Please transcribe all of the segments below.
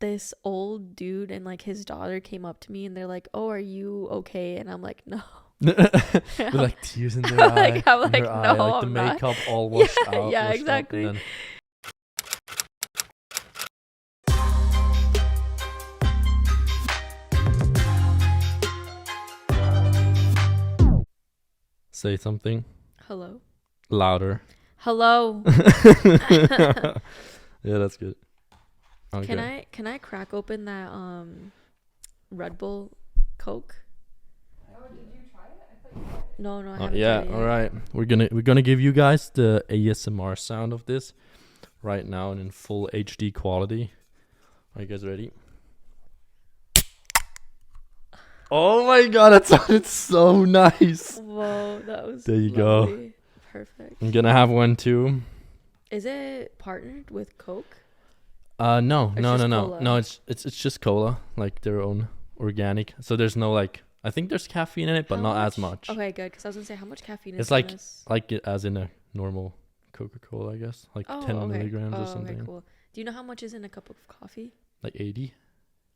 this old dude and like his daughter came up to me and they're like, "Oh, are you okay?" And I'm like, "No." With like tears in their eye. I'm in like, her no, eye, like the I'm not. makeup all washed Yeah, out. yeah, washed out, exactly. and then say something Hello. louder. Hello. Yeah, that's good. Okay. Can I crack open that Red Bull Coke? Oh, did you try it? I thought you tried it. No, I haven't Yeah, tried it all yet. right. We're gonna give you guys the ASMR sound of this right now and in full HD quality. Are you guys ready? Oh my god, that sounded so nice. Whoa, that was There you go. lovely. Perfect. I'm gonna have one too. Is it partnered with Coke? No. It's just cola? No, it's just cola, like their own organic. So there's no like, I think there's caffeine in it, but How not as much? much. Okay, good. Because I was gonna say, how much caffeine is It's in like- this? Like it as in a normal Coca-Cola, I guess, like 10 okay. milligrams or Okay, something, cool. Do you know how much is in a cup of coffee? like 80.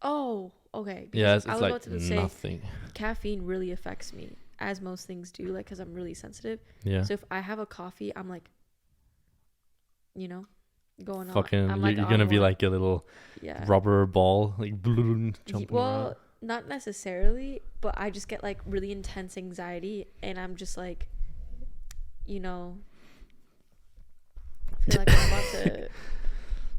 Oh, okay. Yeah, because it's I was like about to say nothing. caffeine really affects me, as most things do, like because I'm really sensitive. Yeah. So if I have a coffee, I'm like, going on. Fucking, I'm like you're gonna on be one. like a little Yeah. rubber ball, like jumping Well, around. not necessarily, but I just get like really intense anxiety, and I'm just like, I feel like I'm about to.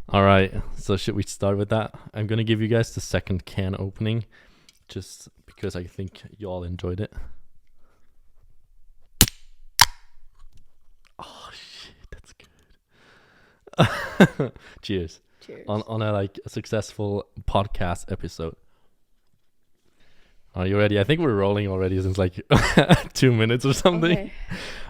All right, so should we start with that? I'm gonna give you guys the second can opening, just because I think you all enjoyed it. Oh shit, that's good. Cheers. Cheers. On a successful podcast episode. Are you ready? I think we're rolling already since like 2 minutes or something. Okay.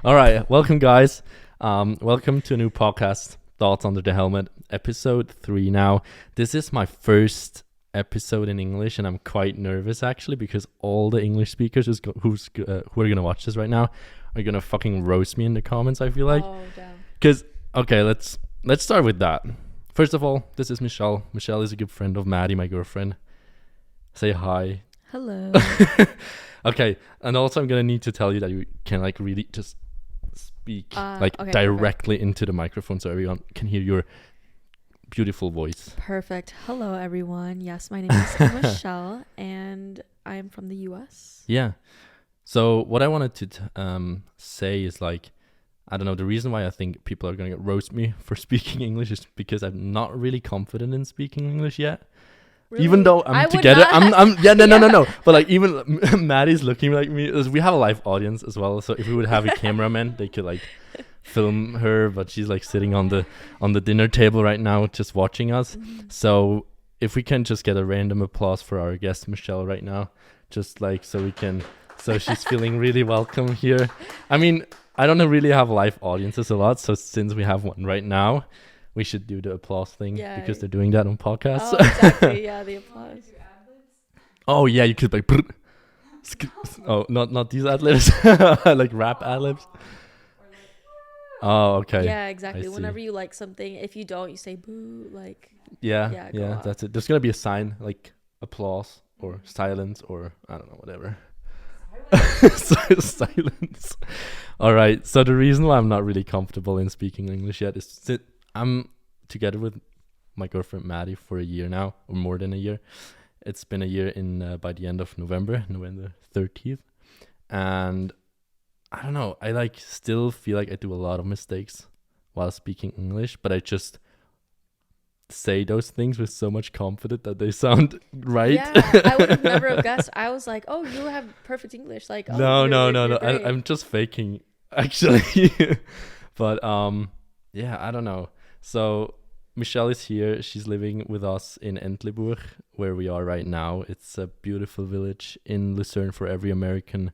All right, welcome guys. Welcome to a new podcast, Thoughts Under the Helmet, episode 3 now. This is my first episode in English, and I'm quite nervous actually because all the English speakers who are gonna watch this right now are gonna fucking roast me in the comments. I feel like, Oh, damn. because okay, let's start with that. First of all, this is Michelle. Michelle is a good friend of Maddy, my girlfriend. Say hi. Hello. Okay, and also I'm gonna need to tell you that you can like really just speak Okay, directly into the microphone so everyone can hear your beautiful voice. Perfect. Hello, everyone. Yes, my name is Michelle, and I am from the U.S. Yeah. So what I wanted to say is like, I don't know, the reason why I think people are gonna roast me for speaking English is because I'm not really confident in speaking English yet. Really? Even though I I'm would together, not- I'm no. But like even Maddie's looking like me. We have a live audience as well, so if we would have a cameraman, they could like film her. But she's like sitting on the dinner table right now, just watching us. Mhm. So if we can just get a random applause for our guest Michelle right now, just like so she's feeling really welcome here. I mean, I don't really have live audiences a lot, so since we have one right now, we should do the applause thing because they're doing that on podcasts. Oh, exactly. Yeah, the applause. Oh yeah, you could like. Oh, not these ad libs, like rap ad libs. Oh, okay. Yeah, exactly. see. Whenever you like something, if you don't, you say boo. Like, Yeah, Yeah, go yeah, on. that's it. There's gonna be a sign like applause or silence or I don't know, whatever. Silence. All right. So the reason why I'm not really comfortable in speaking English yet is I'm together with my girlfriend Maddy for a year now, or more than a year. It's been a year in by the end of November 30th, and I don't know. I like still feel like I do a lot of mistakes while speaking English, but I just say those things with so much confidence that they sound right. yeah, I would have never have guessed. I was like, oh, you have perfect English. Like, oh, No. you're great. I'm just faking, actually. But yeah, I don't know. So Michelle is here. She's living with us in Entlebuch, where we are right now. It's a beautiful village in Lucerne for every American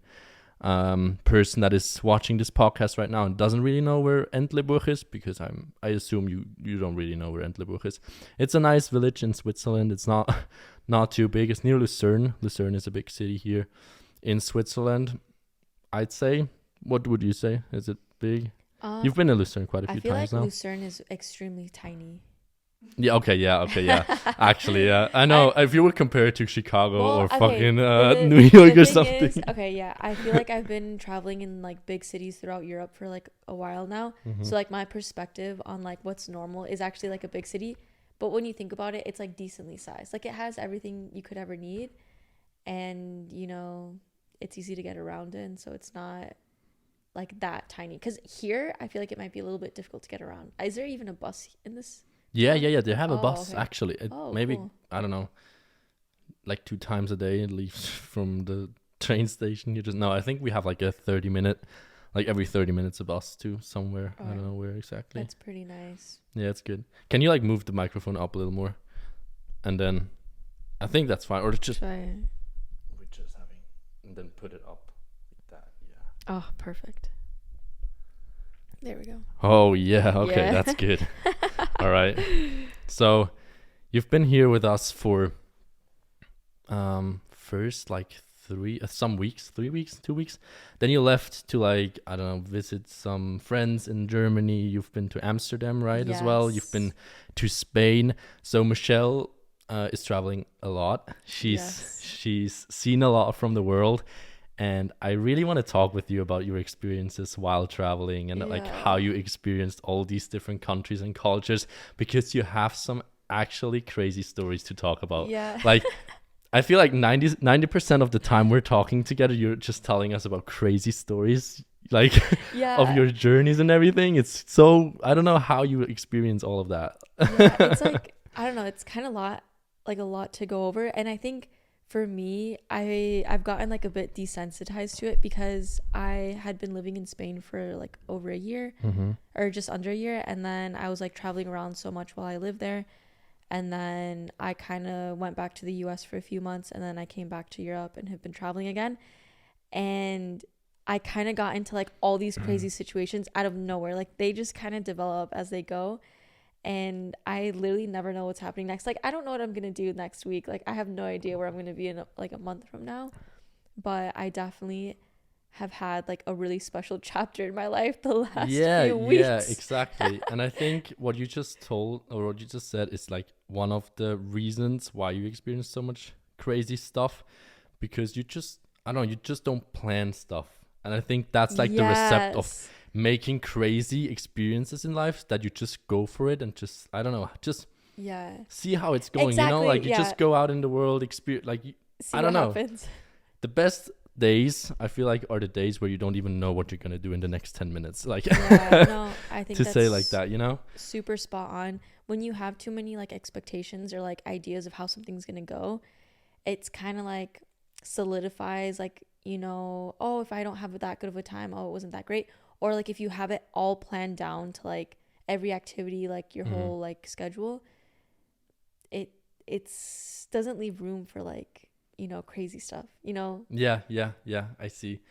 person that is watching this podcast right now and doesn't really know where Entlebuch is, because I assume you don't really know where Entlebuch is. It's a nice village in Switzerland. It's not too big. It's near Lucerne. Lucerne is a big city here in Switzerland, I'd say. What would you say? Is it big? You've been to Lucerne quite a I few feel times like now. Lucerne is extremely tiny. Yeah, okay, yeah. Actually, yeah. I know. If you would compare it to Chicago or fucking New York or something. Okay, yeah. I feel like I've been traveling in like big cities throughout Europe for like a while now. Mhm. So like my perspective on like what's normal is actually like a big city. But when you think about it, it's like decently sized. Like it has everything you could ever need. And, you know, it's easy to get around in. So it's not like that tiny. Because here, I feel like it might be a little bit difficult to get around. Is there even a bus in this? Yeah. They have a Oh, bus okay. actually. Oh, maybe cool. I don't know, like 2 times a day it leaves from the train station. You just no. I think we have like a 30-minute, like every 30 minutes a bus to somewhere. I don't know where exactly. That's pretty nice. Yeah, it's good. Can you like move the microphone up a little more, and then I think that's fine. Or just Try. we're just having, and then put it up like that. Yeah. Oh, perfect. There we go. Oh yeah. Okay, Yeah. that's good. All right. So you've been here with us for first like 3 weeks, 2 weeks. Then you left to like I don't know, visit some friends in Germany. You've been to Amsterdam, right? As well. You've been to Spain. So Michelle is traveling a lot. She's seen a lot from the world. And I really want to talk with you about your experiences while traveling and like how you experienced all these different countries and cultures, because you have some actually crazy stories to talk about. Yeah. Like I feel like 90% of the time we're talking together, you're just telling us about crazy stories like of your journeys and everything. It's so, I don't know how you experience all of that. Yeah, it's like, I don't know, it's kind of a lot to go over. And I think for me, I've gotten like a bit desensitized to it because I had been living in Spain for like over a year or just under a year. And then I was like traveling around so much while I lived there. And then I kind of went back to the US for a few months, and then I came back to Europe and have been traveling again. And I kind of got into like all these crazy situations out of nowhere. Like they just kind of develop as they go. And I literally never know what's happening next. Like, I don't know what I'm going to do next week. Like, I have no idea where I'm going to be in like a month from now. But I definitely have had like a really special chapter in my life the last few weeks. Yeah, exactly. And I think what you just told or what you just said is like one of the reasons why you experience so much crazy stuff, because you just, I don't know, you just don't plan stuff. And I think that's like the recipe of making crazy experiences in life, that you just go for it and just, I don't know, just see how it's going. Exactly, you know, like you just go out in the world, experience, like I don't know. Happens. The best days I feel like are the days where you don't even know what you're gonna do in the next 10 minutes. Like I think to say like that, you know, super spot on. When you have too many like expectations or like ideas of how something's gonna go, it's kind of like solidifies like, you know, oh, if I don't have that good of a time, oh, it wasn't that great. Or like if you have it all planned down to like every activity, like your whole like schedule, it's doesn't leave room for like, you know, crazy stuff, you know? Yeah, I see.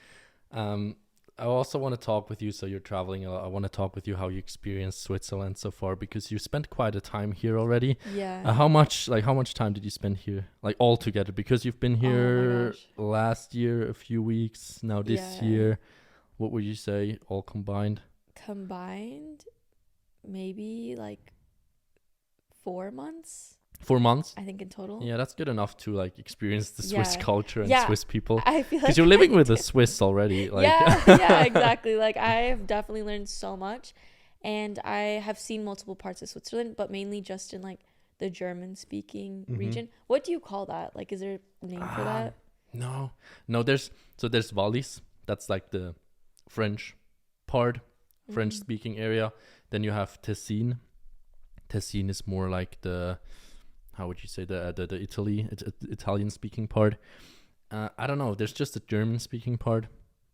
I also want to talk with you, so you're traveling a lot. I want to talk with you how you experienced Switzerland so far, because you spent quite a time here already. Yeah. How much time did you spend here, like all together? Because you've been here last year a few weeks, now this year. What would you say all combined? Combined, maybe like 4 months. 4 months? I think in total. Yeah, that's good enough to like experience the Swiss culture and Swiss people. I feel like because you're living with a Swiss already. Like. Yeah, exactly. Like I've definitely learned so much, and I have seen multiple parts of Switzerland, but mainly just in like the German-speaking region. What do you call that? Like, is there a name for that? No. There's Wallis. That's like the French part, French-speaking area. Then you have Tessin. Tessin is more like the, how would you say, the Italian-speaking part. I don't know. There's just the German-speaking part,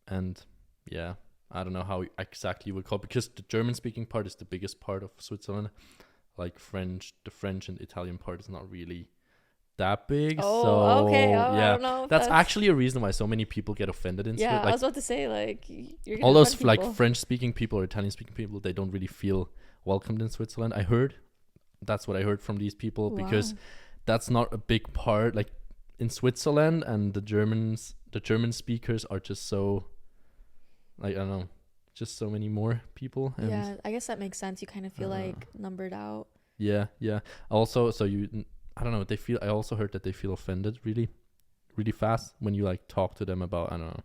and yeah, I don't know how exactly you would call it, because the German-speaking part is the biggest part of Switzerland. Like the French and Italian part is not really that big. Okay. Yeah, I don't know, that's actually a reason why so many people get offended in Switzerland. I was about to say, like, you're all those like French-speaking people or Italian-speaking people, they don't really feel welcomed in Switzerland. That's what I heard from these people, because that's not a big part. Like in Switzerland, and the German speakers are just so, like, I don't know, just so many more people. And I guess that makes sense. You kind of feel like numbered out. Yeah, yeah. Also, so I don't know. I also heard that they feel offended really, really fast when you like talk to them about, I don't know,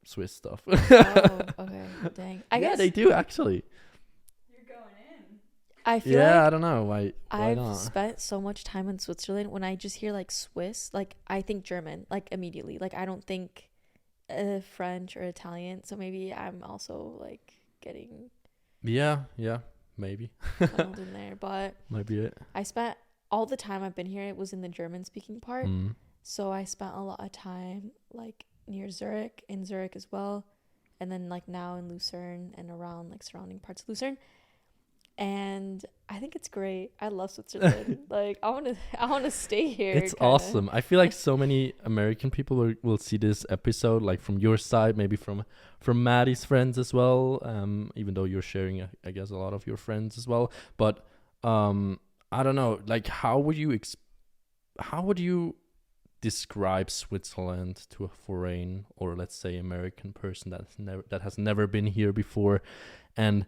Swiss stuff. Oh, okay. Dang. I Yeah, guess they do actually. You're going in. I feel Yeah, like I don't know why. Why I've not? spent so much time in Switzerland. When I just hear like Swiss, like I think German, like immediately. Like I don't think French or Italian. So maybe I'm also like getting Yeah, maybe. funneled in there. But Might be it. I spent all the time I've been here, it was in the German speaking part. Mm. So I spent a lot of time like near Zurich, in Zurich as well. And then like now in Lucerne and around like surrounding parts of Lucerne. And I think it's great. I love Switzerland. Like I want to stay here. It's kinda. awesome. I feel like so many American people will see this episode, like from your side, maybe from Maddy's friends as well. Even though you're sharing, I guess, a lot of your friends as well. But I don't know. Like, how would you describe Switzerland to a foreign or let's say American person that has never been here before, and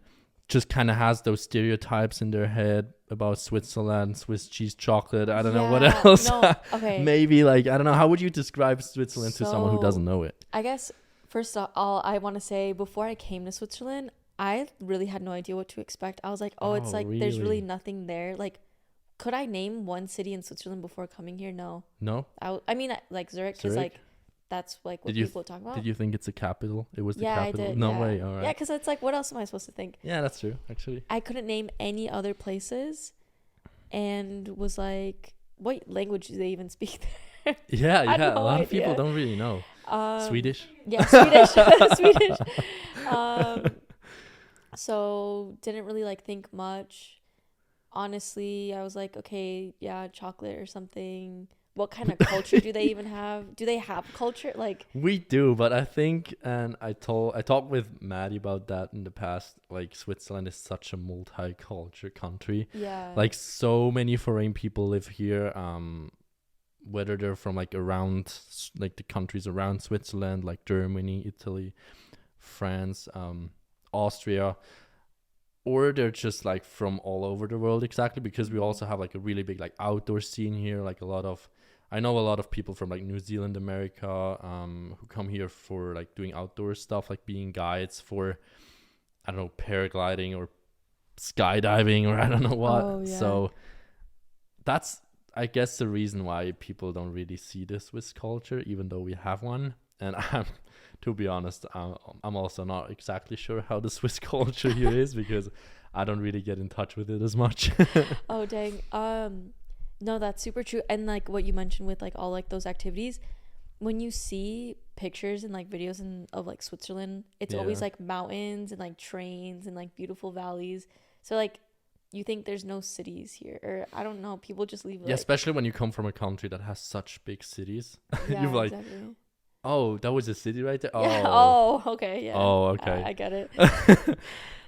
just kind of has those stereotypes in their head about Switzerland, Swiss cheese chocolate, I don't know what Yeah, else. no, okay. Maybe like, I don't know, how would you describe Switzerland to someone who So, doesn't know it? I guess first of all, I want to say before I came to Switzerland, I really had no idea what to expect. I was like, oh, it's Oh, like there's really? really nothing there. Like, could I name one city in Switzerland before coming here? No. No? I mean, like Zurich, because Zurich? like that's like what Did you people talk about. Did you think it's a capital? It was the Yeah, capital? I did. No yeah. way, all right. Yeah, because it's like, what else am I supposed to think? Yeah, that's true, actually. I couldn't name any other places, and was like, what language do they even speak there? Yeah, I had a no lot of people idea. don't really know. Swedish? Yeah, Swedish. Swedish. So didn't really like think much. Honestly, I was like, okay, yeah, chocolate or something. What kind of culture do they even have? Do they have culture? Like, We do, but I think, and I talked with Maddy about that in the past. Like, Switzerland is such a multicultural country. yeah. Like, so many foreign people live here. Whether they're from like around like the countries around Switzerland, like Germany, Italy, France, Austria, or they're just like from all over the world. Exactly, because we also have like a really big like outdoor scene here. Like I know a lot of people from like New Zealand, America, who come here for like doing outdoor stuff, like being guides for, I don't know, paragliding or skydiving or I don't know what. Oh, yeah. So that's, I guess, the reason why people don't really see the Swiss culture, even though we have one. And to be honest, I'm also not exactly sure how the Swiss culture here is, because I don't really get in touch with it as much. Oh, dang. No, that's super true. And like what you mentioned with like all like those activities, when you see pictures and like videos of like Switzerland, it's always Yeah. like mountains and like trains and like beautiful valleys. So like you think there's no cities here, or I don't know, people just leave. Yeah, Like, especially when you come from a country that has such big cities. yeah, You're like, exactly. oh, that was a city right there? Yeah. Oh, okay. Yeah. Oh, okay. I get it.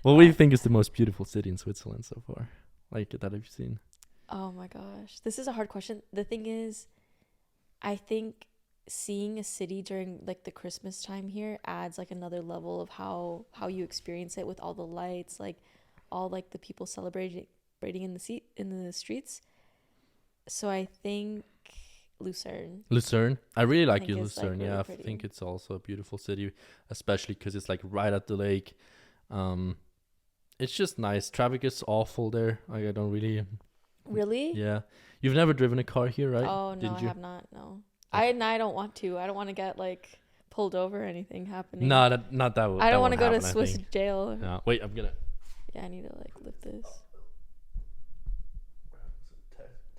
What do you think is the most beautiful city in Switzerland so far? Like, that have you seen? Oh my gosh. This is a hard question. The thing is, I think seeing a city during like the Christmas time here adds like another level of how you experience it, with all the lights, like all like the people celebrating in the streets. So I think Lucerne. Lucerne? I really like think it's, like, Lucerne. really Yeah, I pretty. think it's also a beautiful city, especially because it's like right at the lake. It's just nice. Traffic is awful there. Like, I don't really. Really? Yeah, you've never driven a car here, right? Oh no, Did I you? have not. No. I don't want to. I don't want to get like pulled over or anything happening. No, not that. I don't want to go to happen, I Swiss think. jail. No, wait, I'm gonna. Yeah, I need to like lift this.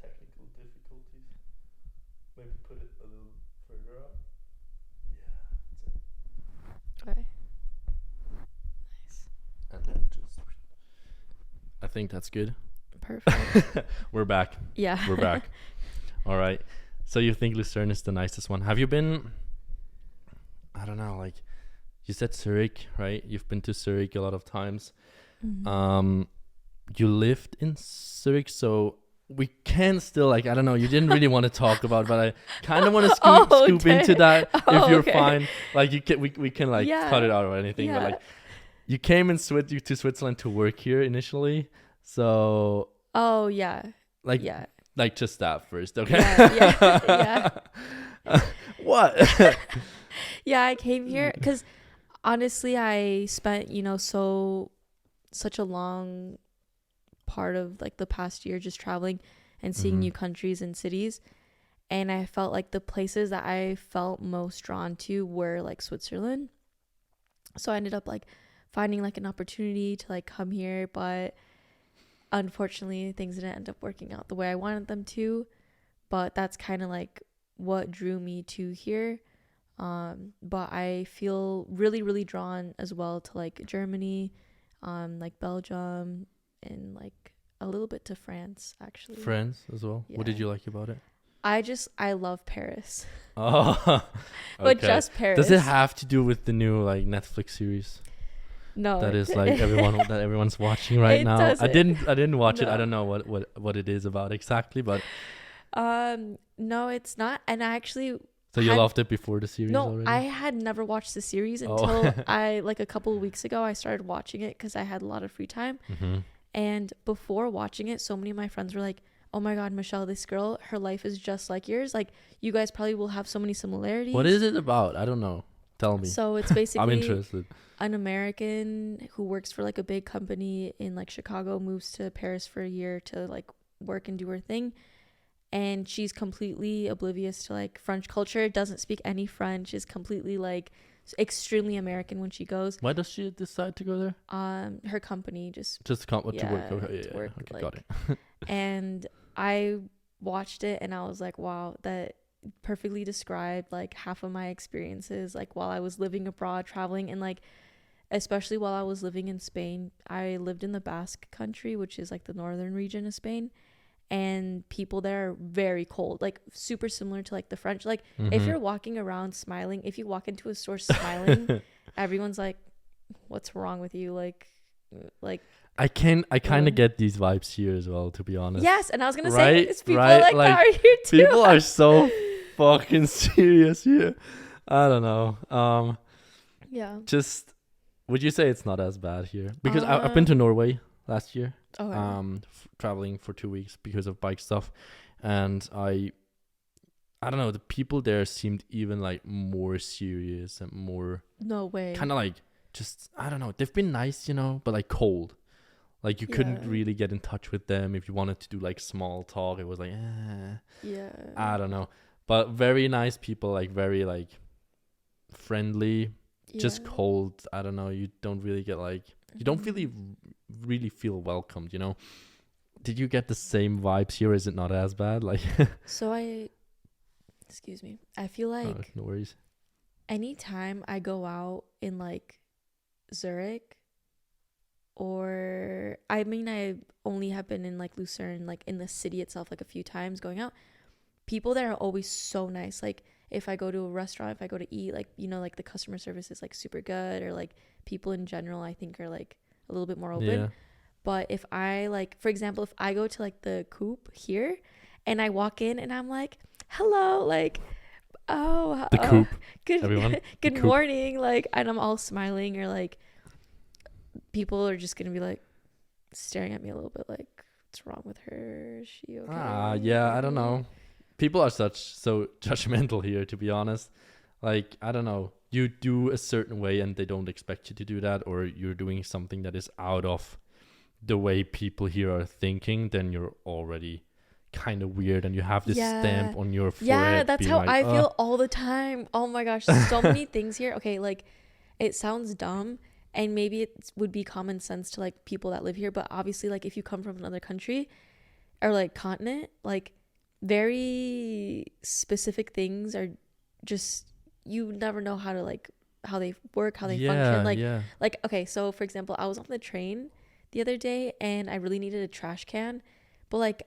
Technical difficulties. Maybe put it a little further up. Yeah, Okay. Nice. and then just. I think that's good. Perfect. We're back. Yeah. We're back. All right. So you think Lucerne is the nicest one? Have you been? I don't know. Like, you said Zurich, right? You've been to Zurich a lot of times. Mhm. You lived in Zurich, so we can still, like, I don't know. You didn't really want to talk about, but I kind of want to scoop into that if you're okay. fine. Like, you can, we can like Yeah. cut it out or anything. But Yeah. like, you came to Switzerland to work here initially. So Oh yeah. like Yeah. like just that first, okay? Yeah. What? Yeah, I came here because honestly, I spent, such a long part of like the past year just traveling and seeing new countries and cities. And I felt like the places that I felt most drawn to were like Switzerland. So I ended up like finding like an opportunity to like come here, but unfortunately things didn't end up working out the way I wanted them to. But that's kind of like what drew me to here. But I feel really, really drawn as well to like Germany, like Belgium, and like a little bit to France actually. France as well. Yeah. What did you like about it? I love Paris. Oh, But okay. just Paris. Does it have to do with the new like Netflix series No. that is like everyone's watching right It now? doesn't. I didn't watch it. I No. don't know what it is about exactly, but No, it's not. And I actually so you had- loved it before the series no, already? I had never watched the series Oh. until I like a couple of weeks ago I started watching it because I had a lot of free time. Mm-hmm. And before watching it, so many of my friends were like, "Oh my God, Michelle, this girl, her life is just like yours. Like, you guys probably will have so many similarities." What is it about? I don't know. Tell me. So it's basically I'm interested. an American who works for like a big company in like Chicago moves to Paris for a year to like work and do her thing. And she's completely oblivious to like French culture, doesn't speak any French, is completely like extremely American when she goes. Why does she decide to go there? Her company just Just to work. Yeah, Okay, to yeah, work, okay, like- got it. and I watched it and I was like, wow, that perfectly described like half of my experiences like while I was living abroad, traveling, and like especially while I was living in Spain. I lived in the Basque country, which is like the northern region of Spain, and people there are very cold, like super similar to like the French. Like if Mhm. you're walking around smiling, if you walk into a store smiling, everyone's like, what's wrong with you? Like I kind Yeah. of get these vibes here as well, to be honest. yes. And I was gonna say Right, it's people right, like like, that are here too. People are so fucking serious here. I don't know. Yeah. Just would you say it's not as bad here? Because I've been to Norway last year. Okay. Traveling for 2 weeks because of bike stuff, and I don't know, the people there seemed even like more serious and more No way. kind of like just I don't know, they've been nice, but like cold, like you couldn't Yeah. really get in touch with them if you wanted to do like small talk. It was like Yeah. I don't know, but very nice people, like very like friendly, just Yeah. cold. I don't know, you don't really get like you don't really feel welcomed, Did you get the same vibes here? Is it not as bad? Like So excuse me. I feel like no worries. anytime I go out in like Zurich, or I mean I only have been in like Lucerne, like in the city itself, like a few times going out, people there are always so nice. Like if I go to a restaurant, if I go to eat, like like the customer service is like super good, or like people in general I think are like a little bit more open. Yeah. But if I like, for example, if I go to like the Coop here and I walk in and I'm like, hello, like, oh, The Coop, good, everyone. good The Coop. morning, like, and I'm all smiling, or like, people are just gonna be like staring at me a little bit, like, what's wrong with her? Is she okay? Yeah, I don't know. People are so judgmental here, to be honest. Like, I don't know. You do a certain way and they don't expect you to do that, or you're doing something that is out of the way people here are thinking, then you're already kind of weird and you have this stamp on your forehead. Yeah, that's being how like, I feel all the time. Oh my gosh, so many things here. Okay, like, it sounds dumb, and maybe it would be common sense to like people that live here, but obviously like if you come from another country or like continent, like very specific things are just, you never know how to like how they work, how they function. Like yeah. like okay, so for example, I was on the train the other day and I really needed a trash can, but like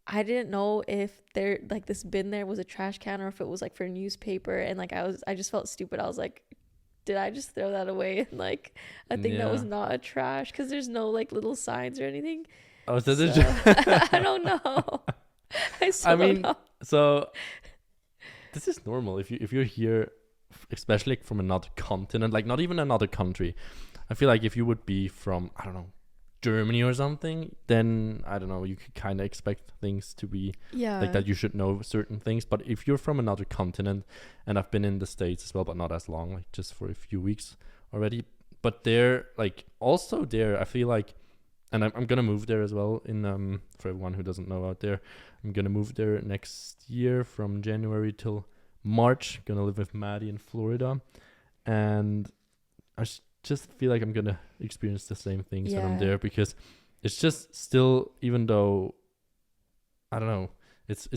I didn't know if there like this bin there was a trash can or if it was like for newspaper, and like I just felt stupid. I was like, did I just throw that away in like a thing that was Yeah. not a trash, because there's no like little signs or anything. Oh, so So, this I don't know. I still mean, don't know. so this is normal if you're here, especially from another continent, like not even another country. I feel like if you would be from, I don't know, Germany or something, then I don't know, you could kind of expect things to be Yeah. like that. You should know certain things. But if you're from another continent, and I've been in the States as well, but not as long, like just for a few weeks already. But there, like also there, I feel like, and I'm gonna move there as well. In for everyone who doesn't know out there, I'm gonna move there next year from January till March. Gonna live with Maddy in Florida, and I just feel like I'm gonna experience the same things when I'm Yeah. there, because it's just still, even though I don't know, it's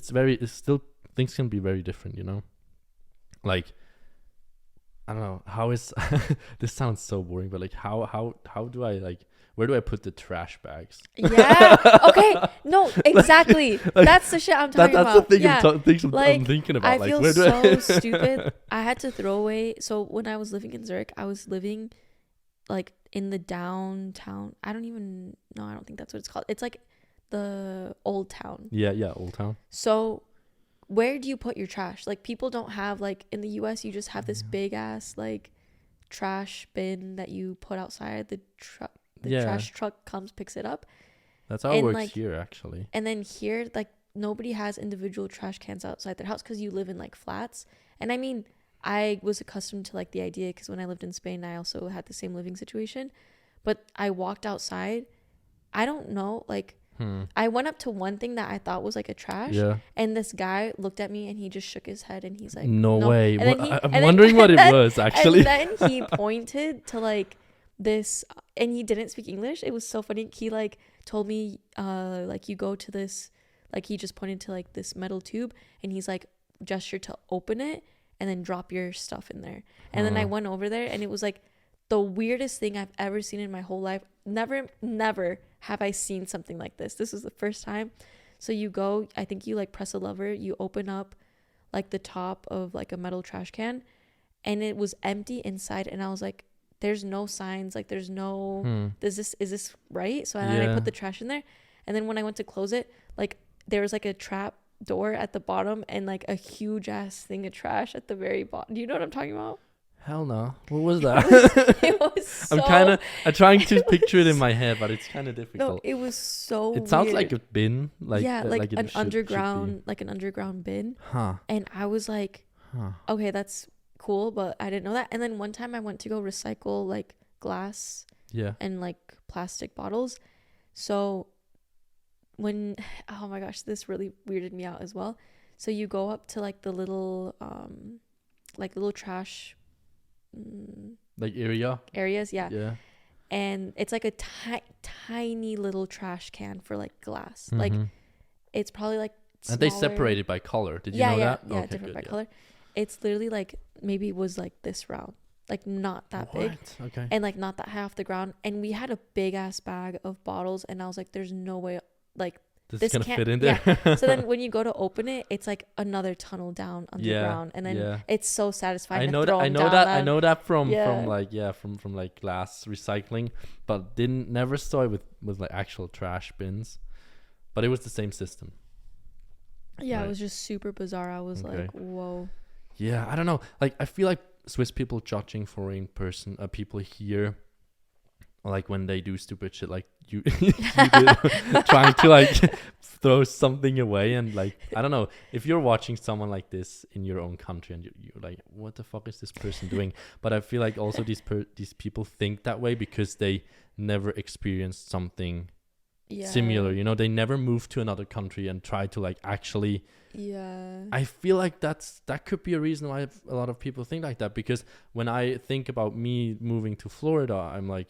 still, things can be very different, you know. Like I don't know how is this sounds so boring, but like how do I, like, where do I put the trash bags? Yeah. Okay. No, exactly. Like, that's the shit I'm talking that's about. the thing. Yeah. I'm Like, thinking about. I Like, feel where do so I? stupid. I had to throw away. So when I was living in Zurich, I was living like in the downtown. I don't even know. I don't think that's what it's called. It's like the old town. Yeah, Old Town. So where do you put your trash? Like, people don't have, like, in the US, you just have this Yeah. big ass like trash bin that you put outside. The Yeah. trash truck comes, picks it up. That's how it And, works like, here, actually. And then here, like, nobody has individual trash cans outside their house because you live in like flats. And I mean, I was accustomed to like the idea because when I lived in Spain, I also had the same living situation. But I walked outside. I don't know, like, I went up to one thing that I thought was like a trash, Yeah. and this guy looked at me and he just shook his head and he's like, No way. And then he- I'm and then- wondering what it and was actually. And then he pointed to like this, and he didn't speak English. It was so funny. He like told me, like, you go to this, like, he just pointed to like this metal tube, and he's like, gesture to open it and then drop your stuff in there. And then I went over there, and it was like the weirdest thing I've ever seen in my whole life. Never have I seen something like this. This was the first time. So you go, I think you like press a lever, you open up like the top of like a metal trash can, and it was empty inside. And I was like, there's no signs, like there's no, is this right? So then I put the trash in there. And then when I went to close it, like there was like a trap door at the bottom and like a huge ass thing of trash at the very bottom. Do you know what I'm talking about? Hell no. What was that? It was so, I'm trying to picture it in my head, but it's kind of no, difficult. it was so It sounds weird. like a bin, like yeah, like it an should be. underground, like an underground bin. Huh. And I was like, Huh. okay, that's cool, but I didn't know that. And then one time I went to go recycle like glass Yeah. and like plastic bottles. So when, oh my gosh, this really weirded me out as well. So you go up to like the little trash Like area. areas, yeah. Yeah. And it's like a tiny little trash can for like glass. Like it's probably like And they smaller. separate it by color. Did you know that? Yeah, Okay, different good, by yeah. color. It's literally like, maybe it was like this round, like not that big, What? Okay. and like not that high off the ground. And we had a big ass bag of bottles, and I was like, there's no way, like, This this is gonna can't- fit in there. yeah. So then when you go to open it, it's like another tunnel down underground, and then yeah. it's so satisfying. I to know throw that. I them know down that. I them. know that from Yeah. like glass recycling, but never saw it with like actual trash bins. But it was the same system. Yeah, Right. it was just super bizarre. I was Okay. like, whoa. Yeah, I don't know. Like, I feel like Swiss people judging foreign people here, like when they do stupid shit, like you, you did, trying to like throw something away, and like, I don't know, if you're watching someone like this in your own country and you're like, what the fuck is this person doing? But I feel like also these people think that way because they never experienced something Yeah. similar, you know. They never moved to another country and try to like actually. Yeah. I feel like that could be a reason why a lot of people think like that, because when I think about me moving to Florida, I'm like,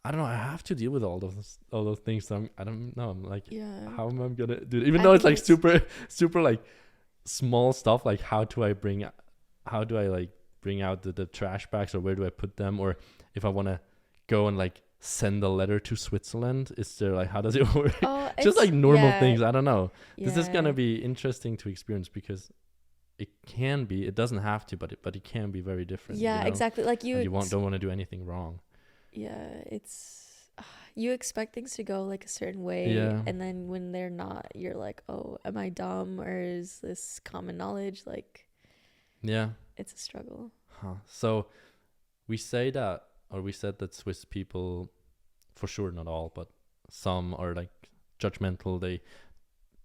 I don't know, I have to deal with all those things. So I don't know. I'm like, Yeah. how am I gonna do it? Even I though it's think like super like small stuff, like how do I like bring out the trash bags, or where do I put them, or if I want to go and like send a letter to Switzerland, is there like, how does it work? Oh, Just like normal things. I don't know. This is Yeah. gonna be interesting to experience, because it doesn't have to, but it can be very different. Yeah, you know? exactly. Like And you don't want to do anything wrong. yeah, it's you expect things to go like a certain way, Yeah. and then when they're not, you're like, oh, am I dumb, or is this common knowledge? Like, Yeah. it's a struggle. So we said that Swiss people for sure not all, but some are like judgmental. They,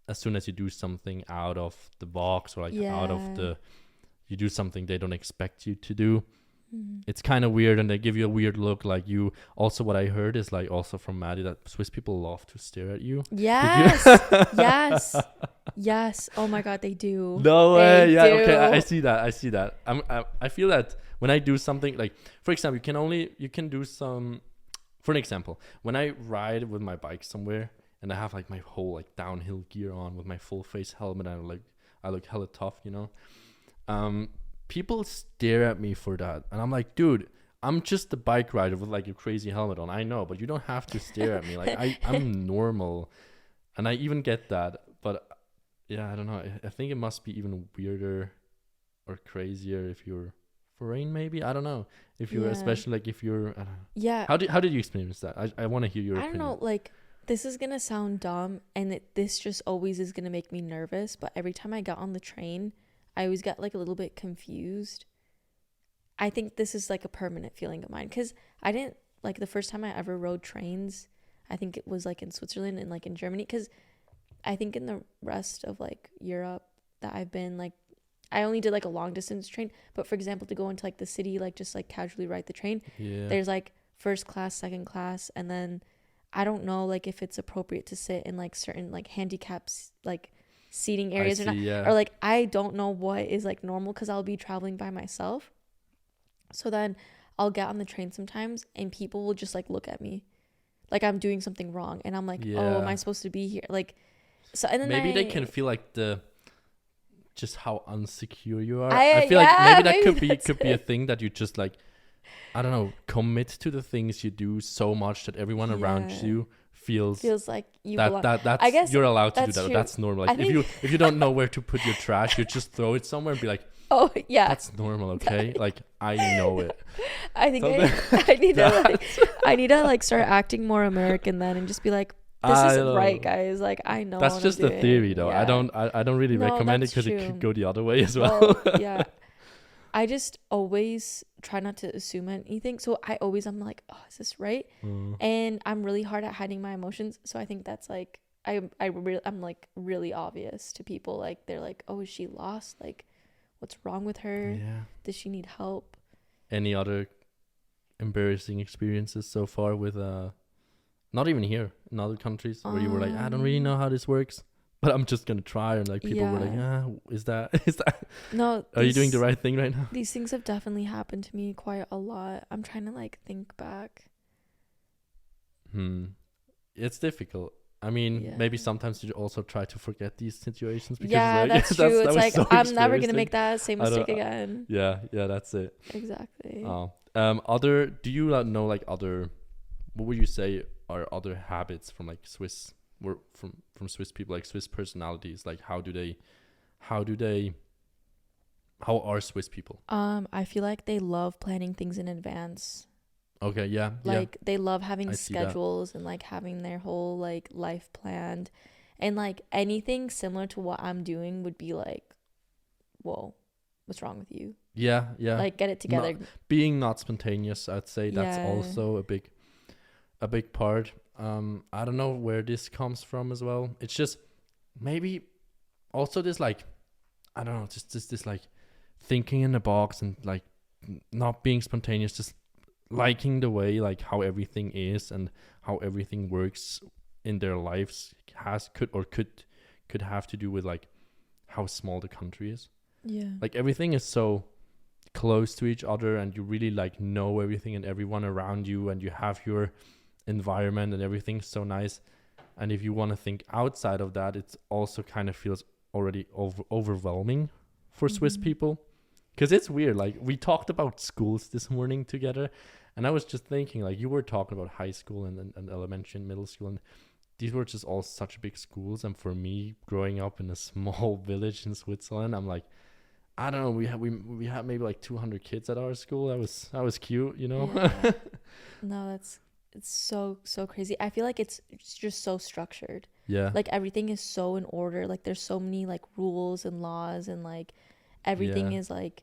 as soon as you do something out of the box or like out of the, you do something they don't expect you to do, it's kind of weird, and they give you a weird look. Like, you also, what I heard is like also from Maddy, that Swiss people love to stare at you. Yes. Yes. Oh my god, they do. No way. Yeah. do. Okay. I see that. I feel that when I do something, like, for example, you can do some. For an example, when I ride with my bike somewhere and I have like my whole like downhill gear on with my full face helmet, and I look hella tough, you know. People stare at me for that, and I'm like, dude, I'm just a bike rider with like a crazy helmet on. I know, but you don't have to stare at me. Like, I'm normal, and I even get that. But yeah, I don't know. I think it must be even weirder or crazier if you're foreign, maybe. I don't know. If you're, especially like if you're, I don't know. Yeah. How did you experience that? I want to hear your opinion. I don't know, like, this is gonna sound dumb, and this just always is gonna make me nervous, but every time I got on the train, I always got like a little bit confused. I think this is like a permanent feeling of mine, because I didn't, like, the first time I ever rode trains, I think it was like in Switzerland and like in Germany, because I think in the rest of like Europe that I've been, like, I only did like a long distance train, but for example, to go into like the city, like just like casually ride the train, there's like first class, second class, and then I don't know like if it's appropriate to sit in like certain like handicaps like seating areas or not, or like I don't know what is like normal, because I'll be traveling by myself. So then I'll get on the train sometimes and people will just like look at me like I'm doing something wrong, and I'm like, oh, am I supposed to be here? Like, so, and then maybe they can feel like just how unsecure you are. I feel like maybe that could be a thing, that you just like, I don't know, commit to the things you do so much that everyone around you feels like you that belong. that's, I guess you're allowed to do that. True. That's normal. Like, if you don't know where to put your trash, you just throw it somewhere and be like, oh yeah, that's normal. Okay, like, I know it. I think I need to like start acting more American then, and just be like, this isn't right, guys. Like, I know. That's just a theory, though. Yeah. I don't really recommend it, because it could go the other way as well. Yeah. I just always try not to assume anything. So I'm like, oh, is this right? And I'm really hard at hiding my emotions. So I think that's like, I'm like really obvious to people. Like, they're like, oh, is she lost? Like, what's wrong with her? Yeah. Does she need help? Any other embarrassing experiences so far with not even here, in other countries, where you were like, I don't really know how this works, but I'm just gonna try, and like people were like, is that no, are you doing the right thing right now? These things have definitely happened to me quite a lot. I'm trying to like think back. It's difficult. I mean, maybe sometimes you also try to forget these situations, because that's true. It's like, so I'm never gonna make that same mistake again. Yeah, that's it. Exactly. Do you know like other, what would you say are other habits from like Swiss, or from Swiss people, like Swiss personalities? Like, how are Swiss people? I feel like they love planning things in advance. Okay, yeah. Like, they love having schedules and like having their whole like life planned, and like anything similar to what I'm doing would be like, whoa, what's wrong with you? Yeah. Like, get it together. Being not spontaneous, I'd say that's also a big part. I don't know where this comes from as well. It's just maybe also this like, I don't know, just this like thinking in the box, and like not being spontaneous, just liking the way like how everything is and how everything works in their lives could have to do with like how small the country is. Yeah. Like, everything is so close to each other, and you really like know everything and everyone around you, and you have your environment, and everything's so nice. And if you want to think outside of that, it also kind of feels already overwhelming for Swiss people, because it's weird. Like, we talked about schools this morning together, and I was just thinking, like, you were talking about high school and elementary and middle school, and these were just all such big schools. And for me, growing up in a small village in Switzerland, I'm like, I don't know, we had maybe like 200 kids at our school. That was cute, you know. Yeah. No, it's so crazy. I feel like it's just so structured. Yeah. Like, everything is so in order. Like, there's so many like rules and laws, and like everything is like,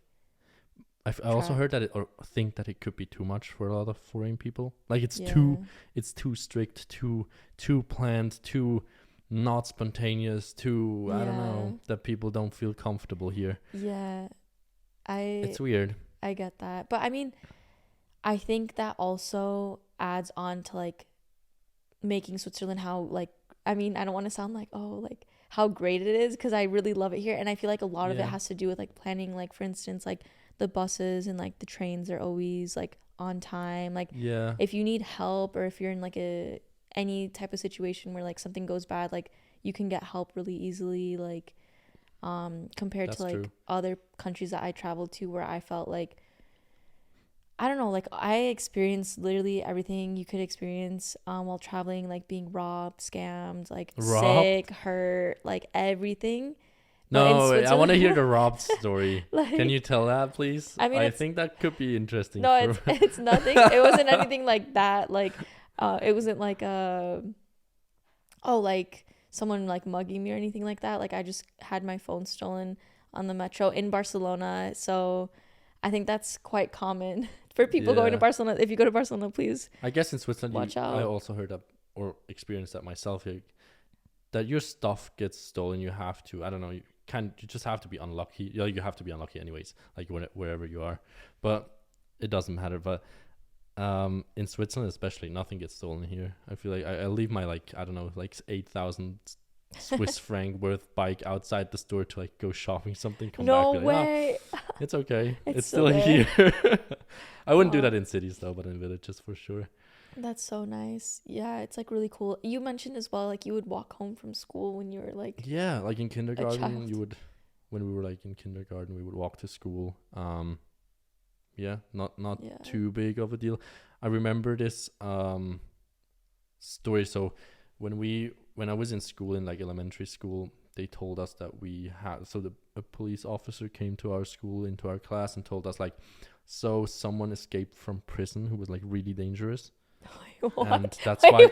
I also heard that or think that it could be too much for a lot of foreign people. Like it's too strict, too planned, too not spontaneous, too I don't know, that people don't feel comfortable here. Yeah. It's weird. I get that. But I mean, I think that also adds on to like making Switzerland how like, I mean, I don't want to sound like, oh, like how great it is, because I really love it here. And I feel like a lot of it has to do with like planning, like for instance, like the buses and like the trains are always like on time. Like if you need help or if you're in like any type of situation where like something goes bad, like you can get help really easily, like compared to like other countries that I traveled to where I felt like, I don't know, like I experienced literally everything you could experience while traveling, like being robbed, scammed, like sick, hurt, like everything. No, I want to hear the robbed story. Like, can you tell that, please? I mean, I think that could be interesting. No, it's nothing. It wasn't anything like that. Like, it wasn't like like someone like mugging me or anything like that. Like, I just had my phone stolen on the metro in Barcelona. So, I think that's quite common for people going to Barcelona. If you go to Barcelona, please. I guess in Switzerland, watch out. I also heard that or experienced that myself here. That your stuff gets stolen, you have to. I don't know. You just have to be unlucky. You have to be unlucky anyways, like wherever you are. But it doesn't matter. But in Switzerland especially, nothing gets stolen here. I feel like I leave my like, I don't know, like 8,000 Swiss franc worth bike outside the store to like go shopping something. Come no back. way. Like, it's okay. It's still here. I wouldn't do that in cities though, but in villages for sure. That's so nice. Yeah, it's like really cool. You mentioned as well, like you would walk home from school when you were like, yeah, like in kindergarten, when we were like in kindergarten, we would walk to school. Not too big of a deal. I remember this story. So when I was in school, in like elementary school, they told us that we had, a police officer came to our school, into our class, and told us like, so someone escaped from prison who was like really dangerous. What? And that's why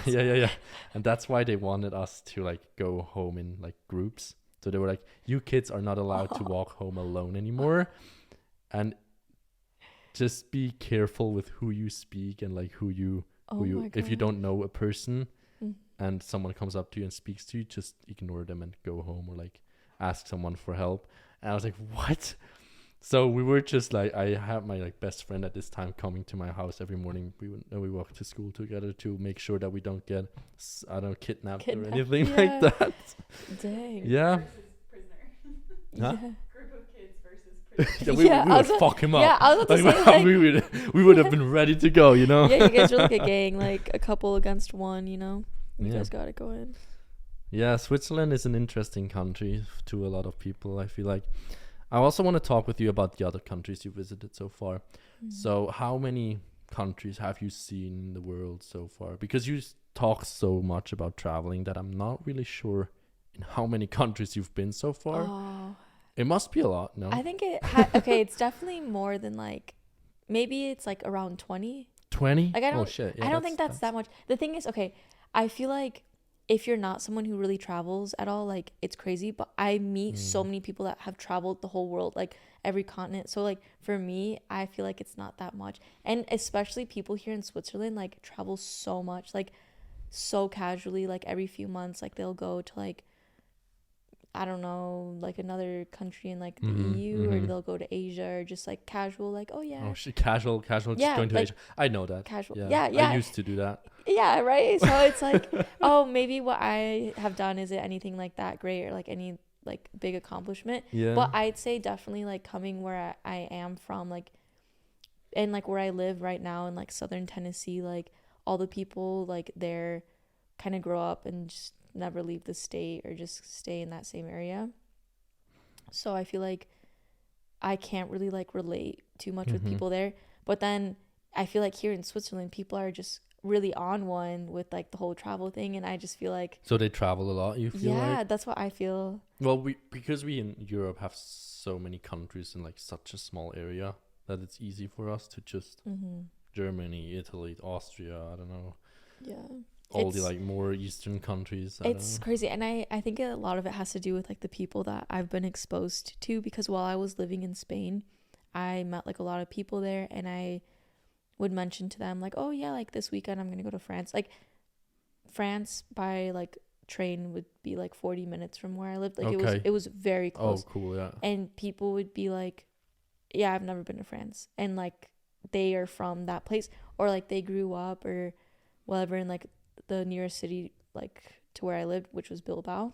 yeah and that's why they wanted us to like go home in like groups. So they were like, you kids are not allowed to walk home alone anymore, and just be careful with who you speak and like who you if you don't know a person and someone comes up to you and speaks to you, just ignore them and go home, or like ask someone for help. And I was like, what? So we were just like, I had my like best friend at this time coming to my house every morning. We walked to school together to make sure that we don't get, kidnapped or anything like that. Dang. Yeah. Yeah. Group of kids versus prisoner. We would fuck him up. Yeah, I was about to say, like, we would have been ready to go, you know? Yeah, you guys are like a gang, like a couple against one, you know? You guys got it going. Yeah, Switzerland is an interesting country to a lot of people, I feel like. I also want to talk with you about the other countries you visited so far. So how many countries have you seen in the world so far? Because you talk so much about traveling that I'm not really sure in how many countries you've been so far. Oh. It must be a lot, no? I think it's definitely more than like, maybe it's like around 20. 20? Like, I don't, oh, shit. Yeah, I don't think that's that much. The thing is, okay, I feel like if you're not someone who really travels at all, like it's crazy, but I meet so many people that have traveled the whole world, like every continent. So like for me, I feel like it's not that much. And especially people here in Switzerland, like travel so much, like so casually, like every few months, like they'll go to like, I don't know, like another country in like the EU, or they'll go to Asia, or just like casual, like, oh yeah. Oh shit, casual just going to like, Asia. I know that. Casual. Yeah. Yeah. I used to do that. Yeah, right. So it's like, oh, maybe what I have done isn't anything like that great, or like any like big accomplishment. Yeah. But I'd say definitely like coming where I am from, like, and like where I live right now in like southern Tennessee, like all the people like there kind of grow up and just never leave the state, or just stay in that same area. So I feel like I can't really like relate too much with people there. But then I feel like here in Switzerland, people are just really on one with like the whole travel thing, and I just feel like, so they travel a lot, you feel like? Yeah, that's what I feel. Well, because we in Europe have so many countries in like such a small area, that it's easy for us to just Germany, Italy, Austria, I don't know. Yeah. All the like more eastern countries. It's crazy. And I think a lot of it has to do with like the people that I've been exposed to, because while I was living in Spain, I met like a lot of people there, and I would mention to them like, oh yeah, like this weekend I'm going to go to France. Like France by like train would be like 40 minutes from where I lived. Like it was very close. Oh, cool, yeah. And people would be like, yeah, I've never been to France. And like they are from that place, or like they grew up or whatever in like the nearest city like to where I lived, which was Bilbao.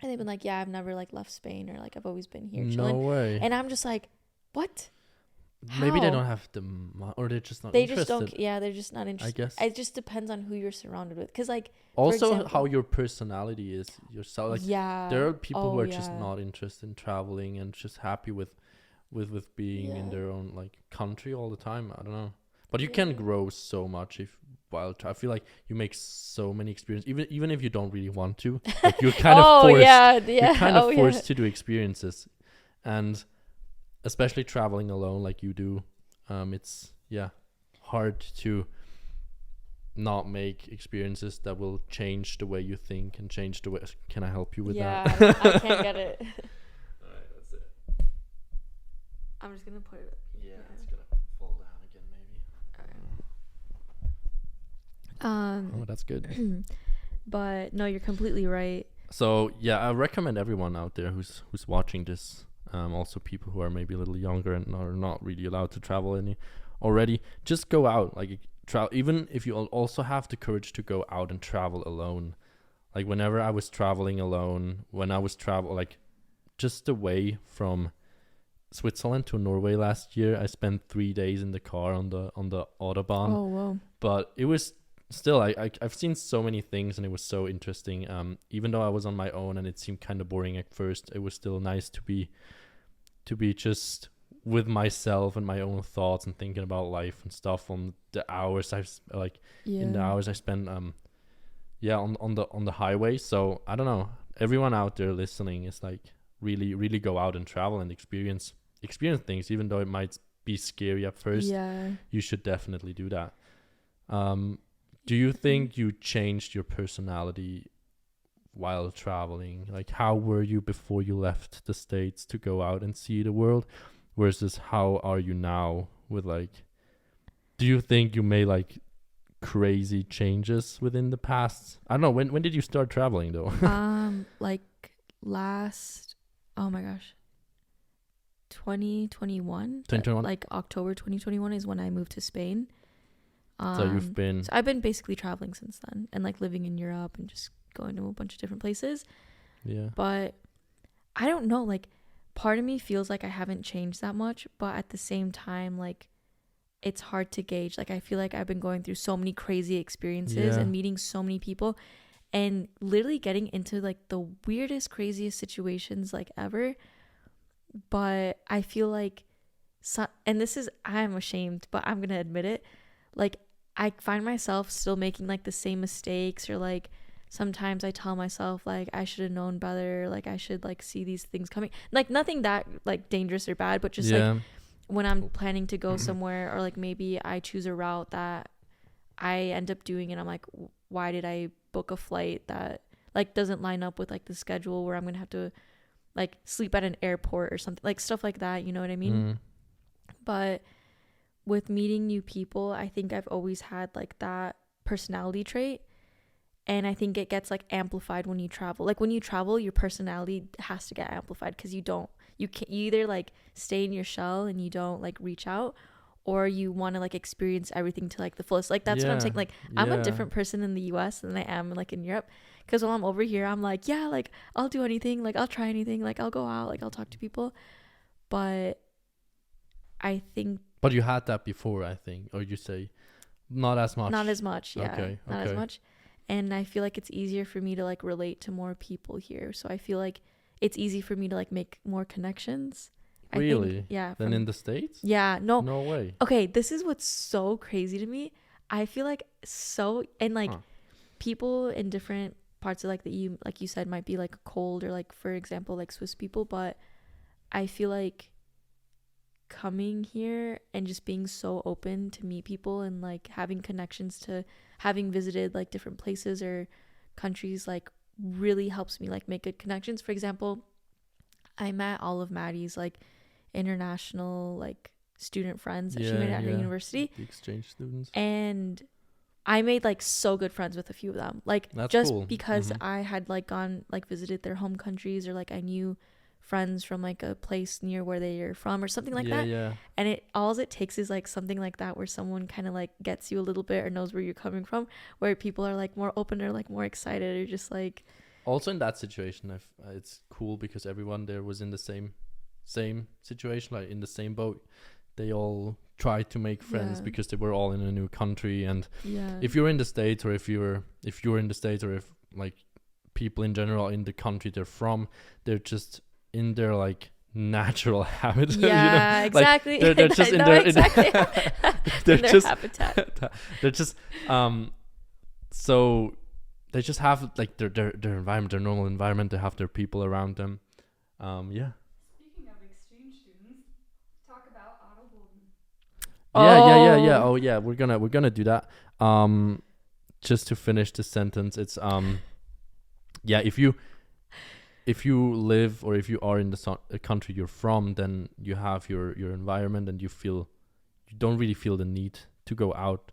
And they've been like, yeah, I've never like left Spain, or like I've always been here chilling. No way. And I'm just like, what? Maybe they How? don't have or they're just not They interested. just don't. Yeah, they're just not interested. I guess It just depends on who you're surrounded with. Because like also example, how your personality is yourself. Like yeah, there are people who are yeah. just not interested in traveling and just happy with being in their own like country all the time. I don't know, but you can grow so much I feel like you make so many experiences, even if you don't really want to. Like you're kind of forced. You're kind of forced to do experiences, and especially traveling alone like you do, it's hard to not make experiences that will change the way you think and change the way. Can I help you with that? Yeah, I can't get it. Alright, that's it. I'm just gonna put it up. Yeah, it's gonna fall down again maybe. Oh, that's good. But no, you're completely right. So yeah, I recommend everyone out there who's watching this, also people who are maybe a little younger and are not really allowed to travel already, just go out, like travel. Even if you also have the courage to go out and travel alone. Like whenever I was traveling alone, like just away from Switzerland to Norway last year, I spent 3 days in the car on the Autobahn. Oh wow. But it was still, I've seen so many things, and it was so interesting. Even though I was on my own and it seemed kind of boring at first, it was still nice to be just with myself and my own thoughts and thinking about life and stuff on the hours in the hours I spent on the highway. So I don't know, everyone out there listening is like really go out and travel and experience things, even though it might be scary at first. You should definitely do that. Do you think you changed your personality while traveling? Like, how were you before you left the States to go out and see the world, versus how are you now with like, do you think you made like crazy changes within the past? I don't know, when did you start traveling though? Like last, oh my gosh, 2021. Like October 2021 is when I moved to Spain. So you've been... So I've been basically traveling since then, and like living in Europe and just going to a bunch of different places. Yeah. But I don't know, like part of me feels like I haven't changed that much, but at the same time, like it's hard to gauge. Like I feel like I've been going through so many crazy experiences and meeting so many people and literally getting into like the weirdest, craziest situations like ever. But I feel like, and this is, I'm ashamed, but I'm going to admit it. Like I find myself still making like the same mistakes, or like sometimes I tell myself like I should have known better, like I should like see these things coming, like nothing that like dangerous or bad, but just like when I'm planning to go somewhere, or like maybe I choose a route that I end up doing and I'm like, why did I book a flight that like doesn't line up with like the schedule where I'm gonna have to like sleep at an airport or something, like stuff like that, you know what I mean? But with meeting new people, I think I've always had like that personality trait, and I think it gets like amplified when you travel. Like when you travel, your personality has to get amplified, because you either like stay in your shell and you don't like reach out, or you want to like experience everything to like the fullest. Like that's what I'm saying. Like I'm a different person in the US than I am like in Europe, because while I'm over here I'm like, yeah, like I'll do anything, like I'll try anything, like I'll go out, like I'll talk to people. But I think... But you had that before, I think, or you say not as much. Not as much, yeah. Okay. Not as much. And I feel like it's easier for me to like relate to more people here. So I feel like it's easy for me to like make more connections. Really? I think, yeah. Than in the States? Yeah. No way. Okay, this is what's so crazy to me. I feel like and like people in different parts of like like you said might be like cold, or like for example like Swiss people, but I feel like coming here and just being so open to meet people and like having connections to having visited like different places or countries like really helps me like make good connections. For example, I met all of Maddy's like international like student friends that she made at her university. The exchange students. And I made like so good friends with a few of them. Like That's just cool. because I had like gone like visited their home countries, or like I knew friends from like a place near where they are from or something like that. Yeah. And it takes is like something like that where someone kind of like gets you a little bit or knows where you're coming from, where people are like more open or like more excited or just like. Also in that situation, it's cool because everyone there was in the same situation, like in the same boat. They all tried to make friends because they were all in a new country. And if you're in the States, or if you're in the States, or if like people in general in the country they're from, they're just in their like natural habitat. Yeah, you know? exactly. Like, they're just in their they're in their just habitat. they're just so they just have like their environment, their normal environment. They have their people around them. Speaking of exchange students, talk about Adelboden. Yeah. Oh yeah, we're gonna do that. Just to finish the sentence, it's if you live, or if you are in the country you're from, then you have your environment, and you don't really feel the need to go out,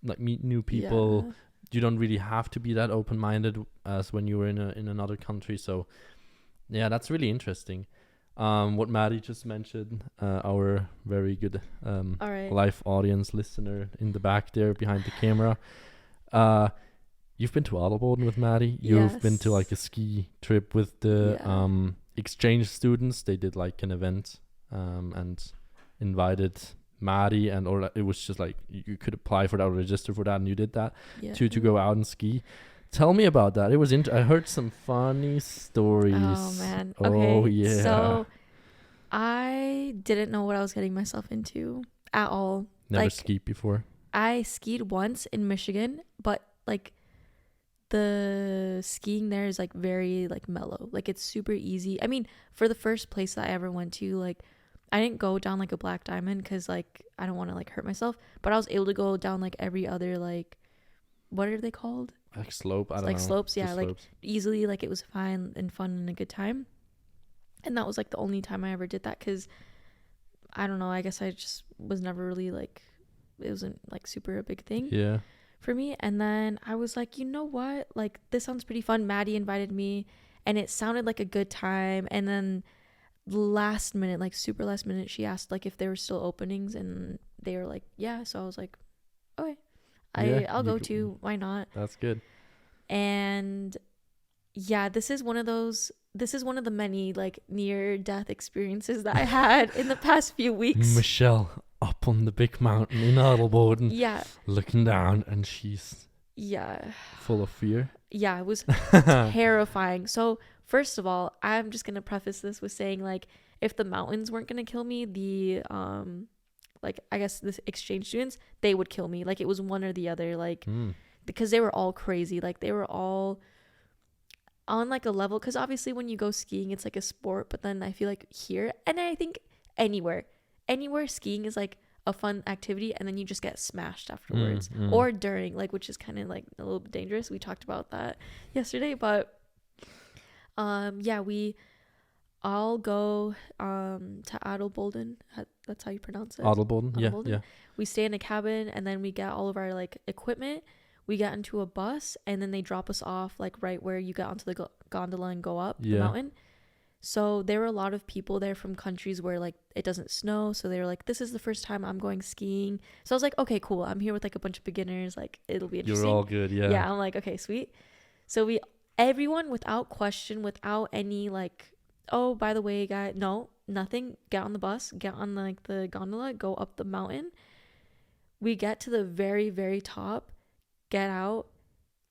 like meet new people. You don't really have to be that open-minded as when you were in another country. So yeah, that's really interesting. What Maddy just mentioned, our very good live audience listener in the back there behind the camera. You've been to Adelboden with Maddy. You've been to like a ski trip with the exchange students. They did like an event and invited Maddy, or it was just like you could apply for that or register for that, and you did that to go out and ski. Tell me about that. It was I heard some funny stories. Oh man. Oh okay. yeah. So I didn't know what I was getting myself into at all. Never skied before. I skied once in Michigan, but like the skiing there is like very like mellow. Like it's super easy. I mean, for the first place that I ever went to, like I didn't go down like a black diamond because like I don't want to like hurt myself, but I was able to go down like every other like, what are they called? Like slope, I don't know. Like slopes, yeah, Just like slopes. easily, like it was fine and fun and a good time. And that was like the only time I ever did that because I don't know, I guess I just was never really like, it wasn't like super a big thing for me. And then I was like, you know what, like this sounds pretty fun. Maddy invited me and it sounded like a good time. And then last minute, like super last minute, she asked like if there were still openings, and they were like so I was like, okay, I'll go too, why not. That's good. And yeah, this is one of the many like near death experiences that I had in the past few weeks. Michelle up on the big mountain in Adelboden, looking down, and she's full of fear. Yeah, it was terrifying. So first of all, I'm just gonna preface this with saying, like, if the mountains weren't gonna kill me, the like I guess the exchange students, they would kill me. Like it was one or the other, like because they were all crazy. Like they were all on like a level, because obviously when you go skiing it's like a sport, but then I feel like here, and I think anywhere skiing is like a fun activity, and then you just get smashed afterwards or during, like, which is kind of like a little bit dangerous. We talked about that yesterday, but we all go to Adelboden. That's how you pronounce it. Adelboden. Yeah. We stay in a cabin, and then we get all of our like equipment. We get into a bus, and then they drop us off like right where you get onto the gondola and go up the mountain. So there were a lot of people there from countries where like it doesn't snow, so they were like, this is the first time I'm going skiing. So I was like, okay, cool, I'm here with like a bunch of beginners, like it'll be interesting. You're all good. Yeah, I'm like, okay, sweet. So everyone without question, without any like, oh, by the way, guy, no, nothing, get on the bus, get on like the gondola, go up the mountain. We get to the very, very top, get out.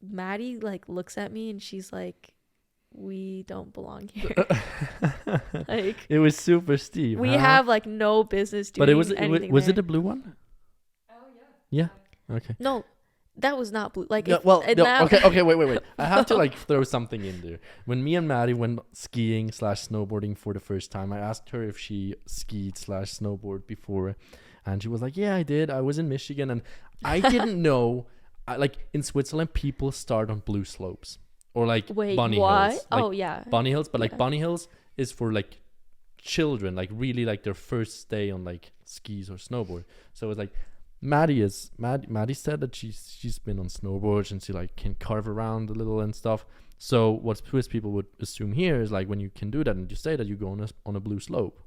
Maddy like looks at me and she's like, we don't belong here. Like it was super steep. We have like no business doing anything. Was it a blue one? Oh yeah. Okay. No, that was not blue. Like okay, wait. I have to like throw something in there. When me and Maddy went skiing / snowboarding for the first time, I asked her if she skied / snowboard before, and she was like, yeah, I did. I was in Michigan, and I didn't know. Like in Switzerland, people start on blue slopes or like bunny hills. Like, bunny hills, but like bunny hills is for like children, like really like their first day on like skis or snowboard. So it's like Maddy said that she's been on snowboards and she like can carve around a little and stuff. So what Swiss people would assume here is like when you can do that and you say that you go on a blue slope.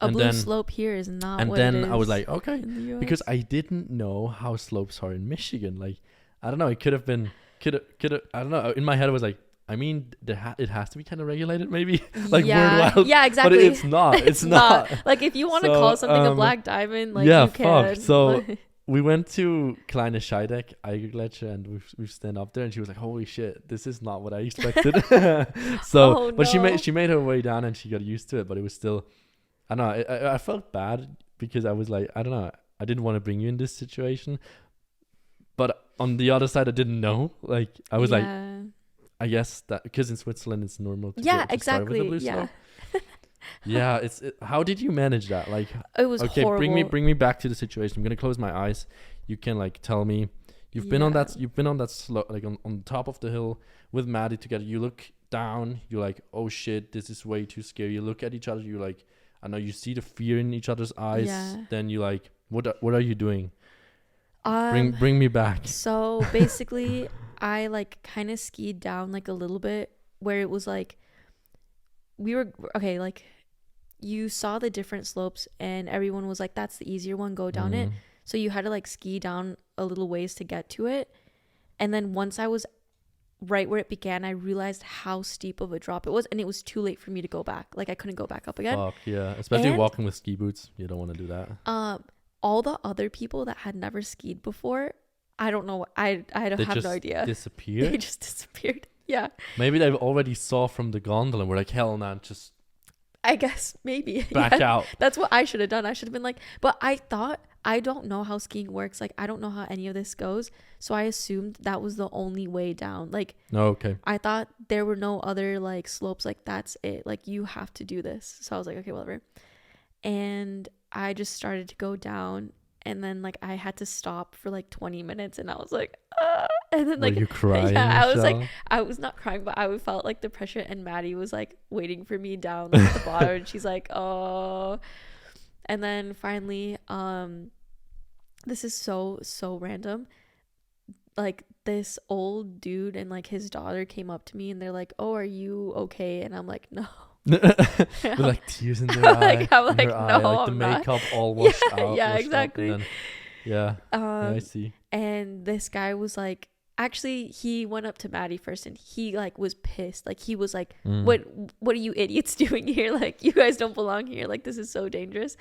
A blue slope here is not and what it is. And then I was like, okay, in the US. because I didn't know how slopes are in Michigan. Like, I don't know, it could have, I don't know. In my head, I was like, I mean, it has to be kind of regulated, maybe. Like, yeah, wild. yeah, exactly. But it's not. It's not. Like, if you want to call something a black diamond, like, yeah, you can. So we went to Kleine Scheidegg, Eigergletscher, and we've stand up there, and she was like, "Holy shit, this is not what I expected." So, but she made her way down, and she got used to it. But it was still, I don't know. I felt bad because I was like, I don't know. I didn't want to bring you in this situation, but on the other side, I didn't know. Like, I was like, I guess that because in Switzerland it's normal to exactly. start with a blue slope. Yeah, how did you manage that? Like, it was horrible. bring me back to the situation. I'm gonna close my eyes. You can like tell me you've been on that slope, like on top of the hill with Maddy together. You look down, you're like, oh shit, this is way too scary. You look at each other, you're like, I know, you see the fear in each other's eyes. Then you like, what are you doing? Bring me back. So basically I like kind of skied down like a little bit where it was like we were okay, like you saw the different slopes and everyone was like, that's the easier one, go down it. So you had to like ski down a little ways to get to it. And then once I was right where it began, I realized how steep of a drop it was, and it was too late for me to go back. Like, I couldn't go back up again. Fuck yeah, especially walking with ski boots. You don't want to do that. All the other people that had never skied before, I don't know. I have no idea. Disappeared. They just disappeared. Yeah. Maybe they already saw from the gondola and were like, hell, man, just. I guess maybe back out. That's what I should have done. I should have been like, but I thought, I don't know how skiing works. Like, I don't know how any of this goes. So I assumed that was the only way down. Like, okay. I thought there were no other like slopes. Like, that's it. Like, you have to do this. So I was like, okay, whatever. And I just started to go down, and then like I had to stop for like 20 minutes, and I was like, and then like, were you crying? Yeah, I was like, I was not crying, but I felt like the pressure, and Maddy was like waiting for me down like, at the bottom, and she's like, oh. And then finally, this is so random. Like, this old dude and like his daughter came up to me, and they're like, oh, are you okay? And I'm like, no. With like tears in their eye. I'm like, no, eye, like the makeup all washed out. Yeah, exactly. Then, yeah, I see. And this guy was like, actually, he went up to Maddy first, and he like was pissed. Like, he was like, what are you idiots doing here? Like, you guys don't belong here. Like, this is so dangerous.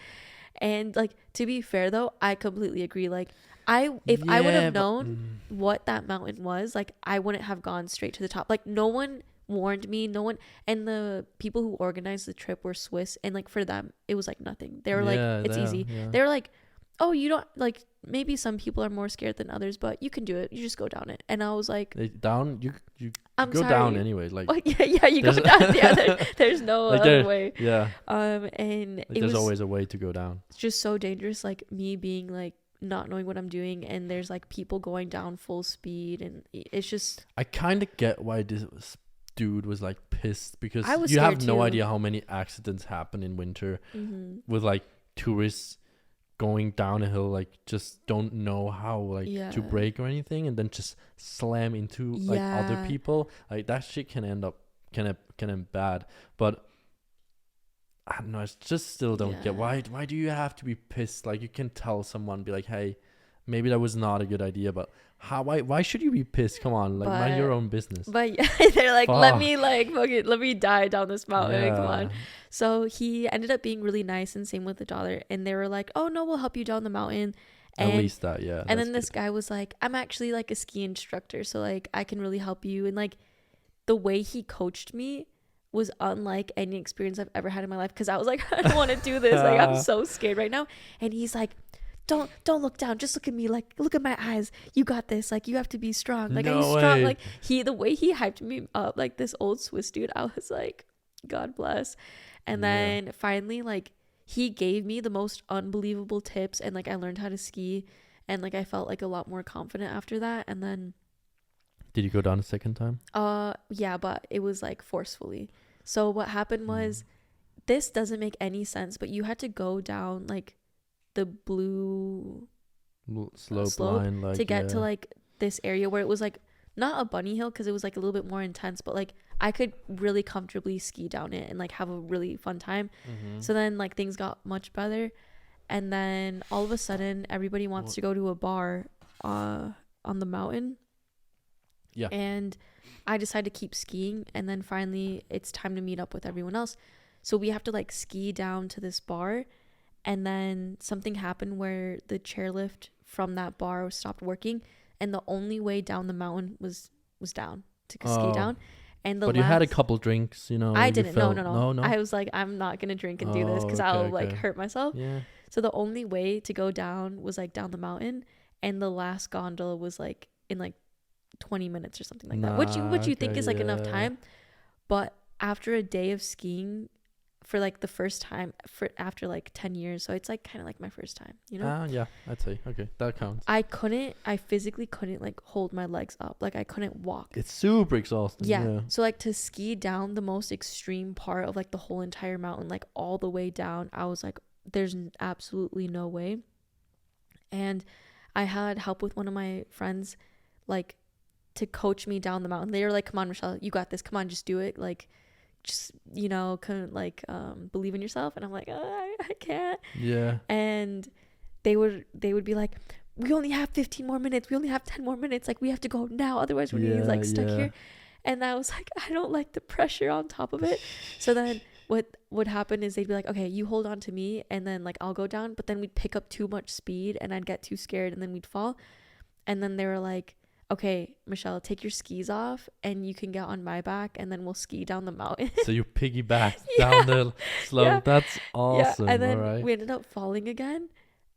And like, to be fair though, I completely agree. Like, I would have known what that mountain was, like, I wouldn't have gone straight to the top. Like, no one warned me, no one, and the people who organized the trip were Swiss, and like for them it was like nothing. They were like, it's easy. They were like, oh, you don't, like, maybe some people are more scared than others, but you can do it, you just go down it. And I was like, down, you go down anyway, like, well, yeah, you go down. Yeah, there's no like other way. Yeah. And like, there's always a way to go down. It's just so dangerous, like me being like not knowing what I'm doing, and there's like people going down full speed, and it's just, I kind of get why this dude was like pissed, because you have no idea how many accidents happen in winter with like tourists going down a hill, like just don't know how like to brake or anything, and then just slam into like other people. Like, that shit can end bad. But I don't know, I just still don't get why do you have to be pissed? Like, you can tell someone, be like, hey, maybe that was not a good idea, but why should you be pissed? Come on, like, mind your own business. But they're like, let me die down this mountain. Come on. So he ended up being really nice, and same with the daughter, and they were like, oh no, we'll help you down the mountain. And, at least that, and then this guy was like, I'm actually like a ski instructor, so like I can really help you. And like, the way he coached me was unlike any experience I've ever had in my life, because I was like, I don't want to do this. Like, I'm so scared right now. And he's like, don't look down, just look at me, like, look at my eyes, you got this, like, you have to be strong, like, I'm strong. Like, the way he hyped me up, like this old Swiss dude, I was like, God bless. And then finally, like, he gave me the most unbelievable tips, and like I learned how to ski, and like I felt like a lot more confident after that. And then, did you go down a second time? Yeah, but it was like forcefully. So what happened was, this doesn't make any sense, but you had to go down like the blue Slope line, like, to get to like this area where it was like not a bunny hill because it was like a little bit more intense, but like I could really comfortably ski down it and like have a really fun time. So then like things got much better, and then all of a sudden everybody wants to go to a bar on the mountain. Yeah. And I decided to keep skiing, and then finally it's time to meet up with everyone else. So we have to like ski down to this bar, and then something happened where the chairlift from that bar stopped working, and the only way down the mountain was down to ski down. And but you had a couple drinks, you know. I didn't. No. No. I was like, I'm not gonna drink and do this because I'll like hurt myself. Yeah. So the only way to go down was like down the mountain, and the last gondola was like in like 20 minutes or something like that, which you think is like enough time. But after a day of skiing, for like the first time after like 10 years, so it's like kind of like my first time, you know. Yeah, I'd say okay, that counts. I physically couldn't like hold my legs up, like I couldn't walk. It's super exhausting. Yeah. So like to ski down the most extreme part of like the whole entire mountain, like all the way down, I was like, there's absolutely no way. And I had help with one of my friends, like, to coach me down the mountain. They were like, come on, Michelle, you got this, come on, just do it, like, just, you know, couldn't like believe in yourself. And I'm like, I can't. Yeah. And they would be like, we only have 15 more minutes, we only have 10 more minutes, like we have to go now, otherwise we're gonna be like stuck here. And I was like, I don't like the pressure on top of it. So then what would happen is they'd be like, okay, you hold on to me, and then like I'll go down, but then we'd pick up too much speed and I'd get too scared and then we'd fall. And then they were like, okay, Michelle, take your skis off and you can get on my back and then we'll ski down the mountain. So you piggyback down the slope. Yeah. That's awesome. Yeah. And then we ended up falling again.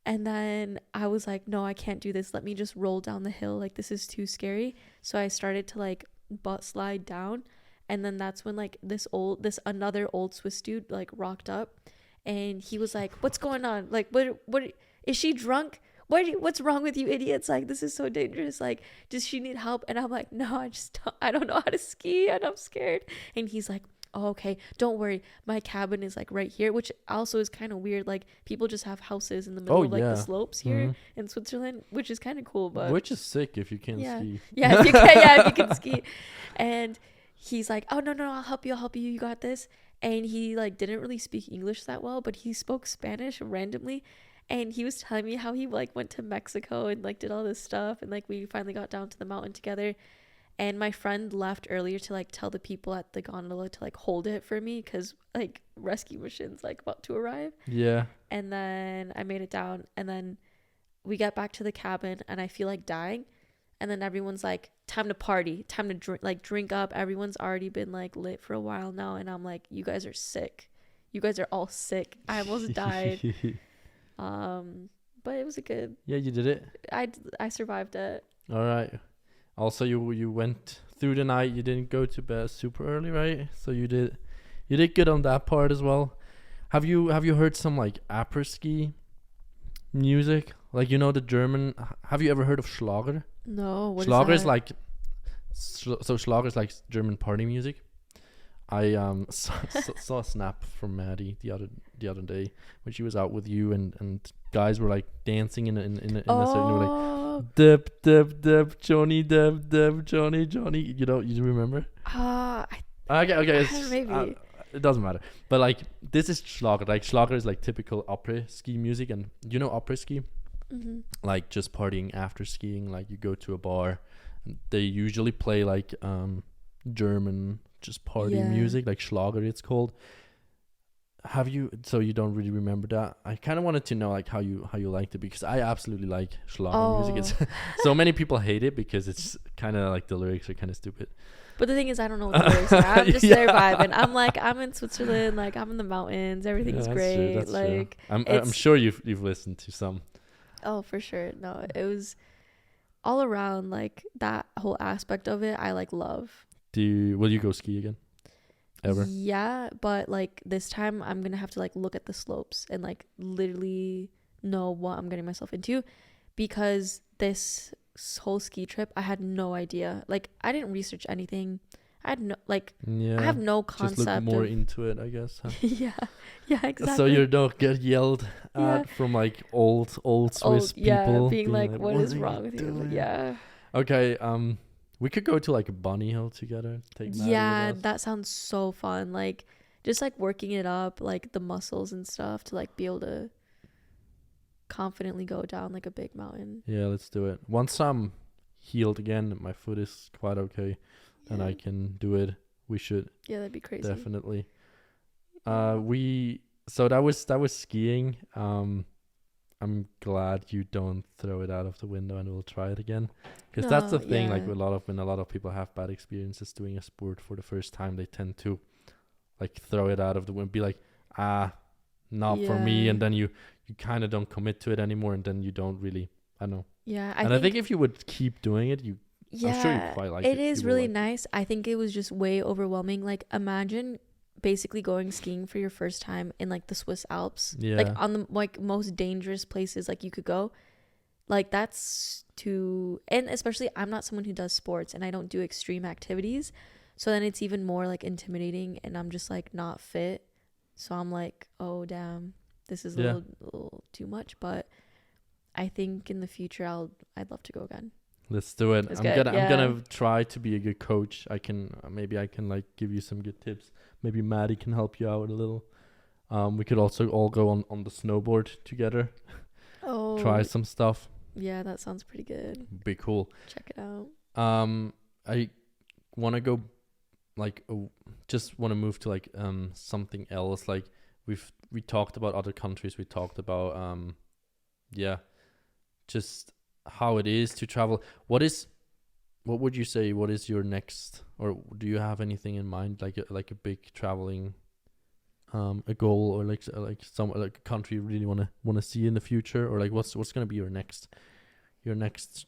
And then I was like, no, I can't do this. Let me just roll down the hill. Like, this is too scary. So I started to like butt slide down. And then that's when like this another old Swiss dude like rocked up, and he was like, what's going on? Like, what is she drunk? What's wrong with you idiots? Like, this is so dangerous. Like, does she need help? And I'm like, no, I don't know how to ski and I'm scared. And he's like, oh, okay, don't worry, my cabin is like right here, which also is kind of weird. Like, people just have houses in the middle of like the slopes here in Switzerland, which is kind of cool. But which is sick if you can ski. Yeah, if you can, if you can ski. And he's like, oh, no, I'll help you, you got this. And he like didn't really speak English that well, but he spoke Spanish randomly. And he was telling me how he like went to Mexico and like did all this stuff, and like we finally got down to the mountain together. And my friend left earlier to like tell the people at the gondola to like hold it for me because like rescue mission's like about to arrive. Yeah. And then I made it down, and then we get back to the cabin and I feel like dying. And then everyone's like, time to party, time to drink up. Everyone's already been like lit for a while now. And I'm like, you guys are sick. You guys are all sick. I almost died. But it was a good. Yeah, you did it. I survived it. All right. Also, you went through the night. You didn't go to bed super early, right? So you did good on that part as well. Have you heard some like après-ski music? Like, you know, the German. Have you ever heard of Schlager? No. What Schlager is that? Like. So Schlager is like German party music. I saw a snap from Maddy the other day when she was out with you, and guys were like dancing in a certain way, like dip Johnny dip Johnny. You know, you remember? Okay, maybe it doesn't matter. But like, this is Schlager. Like, Schlager is like typical après ski music, and you know après ski, like just partying after skiing. Like, you go to a bar, and they usually play like German just party music, like Schlager it's called. So you don't really remember that? I kind of wanted to know like how you liked it, because I absolutely like Schlager music. It's so many people hate it because it's kind of like the lyrics are kind of stupid. But the thing is, I don't know what the lyrics are. I'm just there vibing. I'm like, I'm in Switzerland, like I'm in the mountains, everything's great. That's like true. I'm sure you've listened to some. Oh, for sure. No, it was all around, like that whole aspect of it I like love. Will you go ski again? Ever? Yeah, but like this time I'm gonna have to like look at the slopes and like literally know what I'm getting myself into, because this whole ski trip I had no idea. Like, I didn't research anything. I had no like Yeah. I have no Just concept look more of into it, I guess. Huh? yeah exactly. So you don't get yelled Yeah. at from like old Swiss people being like like, what "What is are you wrong with you?" But doing?" yeah. Okay, we could go to like a bunny hill together. Take Maddy Yeah, with us. that sounds so fun. Like just like working it up, like the muscles and stuff to like be able to confidently go down like a big mountain. Yeah, let's do it. Once I'm healed again, my foot is quite okay, and Yeah. I can do it. We should Yeah, that'd be crazy. definitely. Yeah. So that was skiing. I'm glad you don't throw it out of the window, and we'll try it again, because that's the No, thing. Like yeah. when a lot of people have bad experiences doing a sport for the first time, they tend to like throw it out of the window, be like, not for me, Yeah. and then you kind of don't commit to it anymore, and then you don't really. I don't know. Yeah, I think if you would keep doing it, yeah, I'm sure you quite like it. it is You will really like it. nice. I think it was just way overwhelming. Like imagine basically going skiing for your first time in like the Swiss Alps. Yeah. Like on the like most dangerous places like you could go. Like that's too, and especially I'm not someone who does sports and I don't do extreme activities. So then it's even more like intimidating and I'm just like not fit. So I'm like, oh damn, this is a little too much, but I think in the future I'd love to go again. Let's do it. It's I'm good, gonna try to be a good coach. I can like give you some good tips. Maybe Maddy can help you out a little. We could also all go on the snowboard together. Oh, Try some stuff. yeah, that sounds pretty good. Be cool. Check it out. I want to go like just want to move to like something else. Like we talked about other countries. We talked about just how it is to travel. What would you say? What is your next, or do you have anything in mind, like a big traveling, a goal, or like a country you really wanna see in the future, or like what's gonna be your next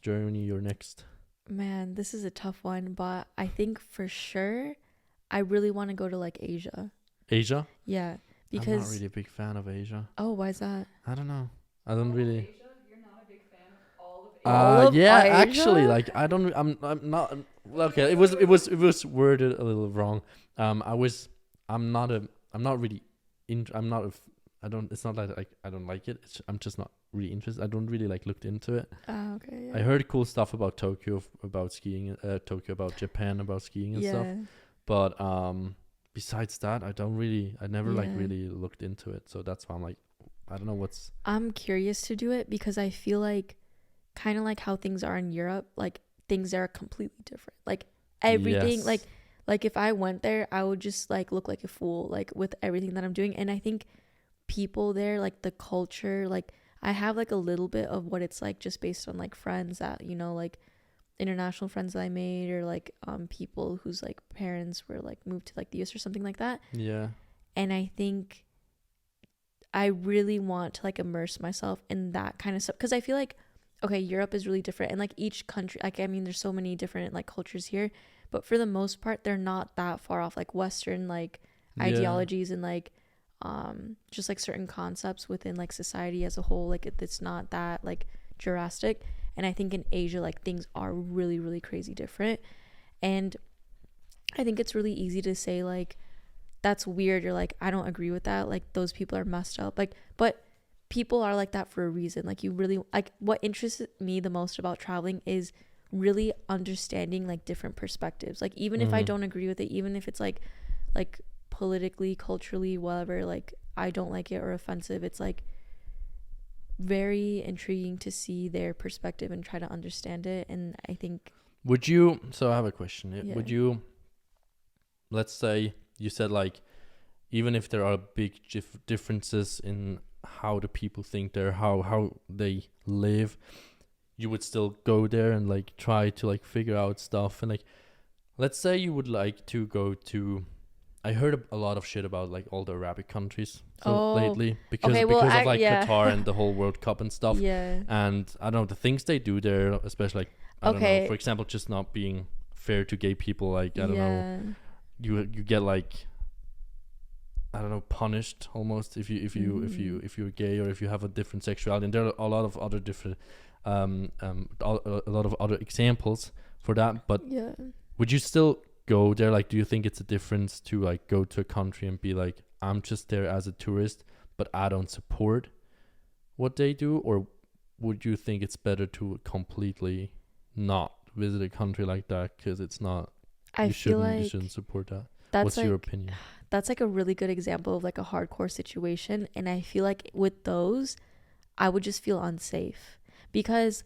journey, your next? Man, this is a tough one, but I think for sure I really want to go to like Asia. Asia? Yeah, because I'm not really a big fan of Asia. oh, why is that? I don't know. I don't really. Asia? You're not a big fan of all of Asia? All of Yeah, Asia? actually, like I'm not. Okay, it was worded a little wrong. I'm not really. I'm not. I don't. It's not like I don't like it. I'm just not really interested. I don't really like looked into it. Oh, okay. Yeah. I heard cool stuff about Tokyo, about skiing. Tokyo, about Japan, about skiing and stuff. But besides that, I never like Yeah. really looked into it. So that's why I'm like, I don't know what's. I'm curious to do it because I feel like kind of like how things are in Europe, like things are completely different. Like everything, Yes. like if I went there, I would just like look like a fool, like with everything that I'm doing. And I think people there, like the culture, like I have like a little bit of what it's like just based on like friends that, you know, like international friends that I made, or like people whose like parents were like moved to like the US or something like that. Yeah. And I think I really want to like immerse myself in that kind of stuff, because I feel like, okay, Europe is really different, and like each country, like I mean there's so many different like cultures here, but for the most part they're not that far off, like Western like ideologies and like just like certain concepts within like society as a whole, like it's not that like drastic. And I think in Asia, like things are really, really crazy different. And I think it's really easy to say like, that's weird. You're like, I don't agree with that. Like those people are messed up. Like, but people are like that for a reason. Like you really, like what interests me the most about traveling is really understanding like different perspectives. Like even if I don't agree with it, even if it's like politically, culturally, whatever, like I don't like it or offensive, it's like very intriguing to see their perspective and try to understand it. And I think So I have a question. Yeah. Would you, let's say you said like, even if there are big differences in how the people think there, how they live, you would still go there and like try to like figure out stuff. And like, let's say you would like to go to, I heard a lot of shit about like all the Arabic countries lately because of like Qatar and the whole World Cup and stuff. Yeah. And I don't know, the things they do there, especially like, I don't know, for example, just not being fair to gay people, like I don't know, you get like, I don't know, punished almost if you're gay or if you have a different sexuality. And there are a lot of other different a lot of other examples for that. But would you still go there? Like, do you think it's a difference to like go to a country and be like, I'm just there as a tourist, but I don't support what they do? Or would you think it's better to completely not visit a country like that because it's not, I feel you like shouldn't support that? that's What's like your opinion? that's like a really good example of like a hardcore situation, and I feel like with those I would just feel unsafe because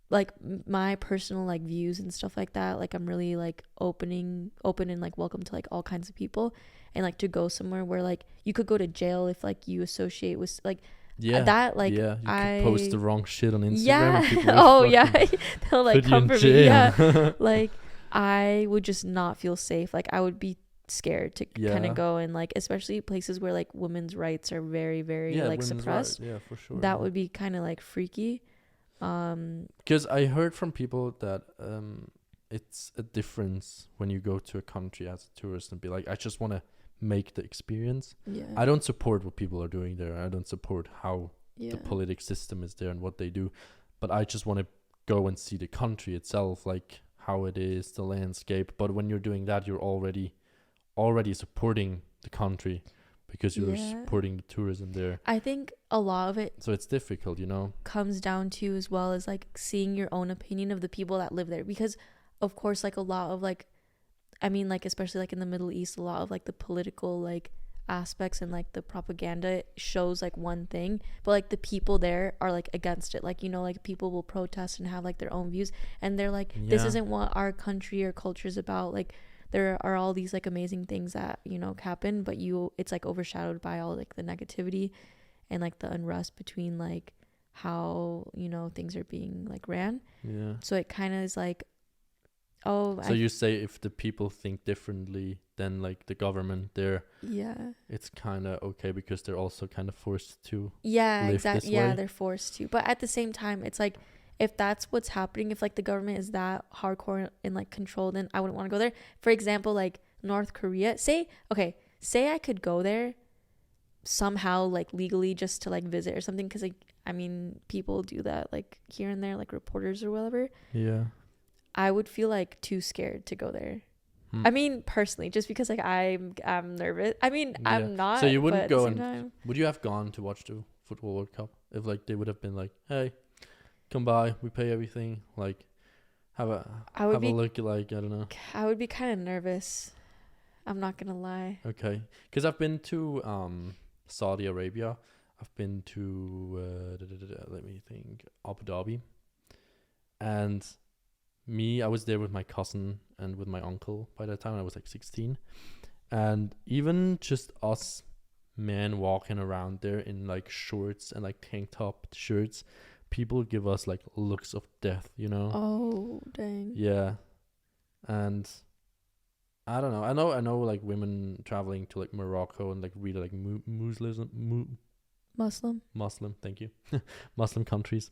like my personal like views and stuff like that, like I'm really like open and like welcome to like all kinds of people, and like to go somewhere where like you could go to jail if like you associate with like that, like you could post the wrong shit on Instagram. yeah And people oh will yeah they'll like put you in come for me, yeah. jail. Like I would just not feel safe. Like I would be scared to kind of go, and like especially places where like women's rights are very very like suppressed. Yeah, for sure. That would be kind of like freaky. Because I heard from people that it's a difference when you go to a country as a tourist and be like, I just want to make the experience. Yeah. I don't support what people are doing there. I don't support how Yeah. the politic system is there and what they do, but I just want to go and see the country itself, like how it is, the landscape. But when you're doing that, you're already supporting the country because you're supporting the tourism there. I think a lot of it, so it's difficult, you know, comes down to as well as like seeing your own opinion of the people that live there, because of course like a lot of like, I mean like especially like in the Middle East, a lot of like the political like aspects and like the propaganda shows like one thing, but like the people there are like against it. Like, you know, like people will protest and have like their own views, and they're like, this isn't what our country or culture is about. Like there are all these like amazing things that, you know, happen, but it's like overshadowed by all like the negativity and like the unrest between like how, you know, things are being like ran. Yeah. So it kind of is like, you say if the people think differently than like the government there, it's kind of okay because they're also kind of forced to live exactly. this way. They're forced to, but at the same time it's like, if that's what's happening, if like the government is that hardcore and like controlled, then I wouldn't want to go there. For example, like North Korea, say I could go there somehow like legally just to like visit or something, because like I mean people do that like here and there, like reporters or whatever. I would feel like too scared to go there. I mean personally, just because like I'm nervous. I mean I'm not. So you wouldn't go time. Would you have gone to watch the Football World Cup if like they would have been like, hey, come by, we pay everything, like have a look, like I don't know. I would be kind of nervous, I'm not gonna lie. Okay, because I've been to Saudi Arabia. I've been to let me think, Abu Dhabi, and I was there with my cousin and with my uncle. By that time I was like 16, and even just us men walking around there in like shorts and like tank top shirts, people give us like looks of death, you know. Oh dang. Yeah. And I don't know, I know like women traveling to like Morocco and like really like Muslim, thank you, Muslim countries,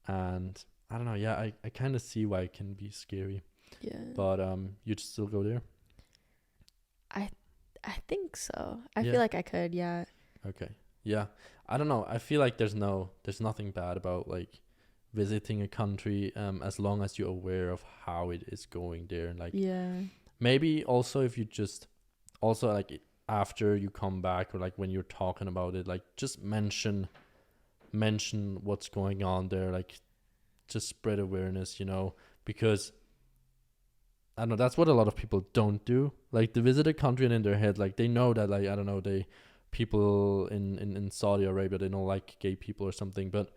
and I don't know, I kind of see why it can be scary. But you'd still go there? I think so. I feel like I could. Okay. Yeah, I don't know, I feel like there's nothing bad about like visiting a country as long as you're aware of how it is going there, and like maybe also if you just also like after you come back, or like when you're talking about it, like just mention what's going on there, like just spread awareness, you know, because I don't know, that's what a lot of people don't do. Like they visit a country and in their head, like they know that like, I don't know, people in Saudi Arabia, they don't like gay people or something, but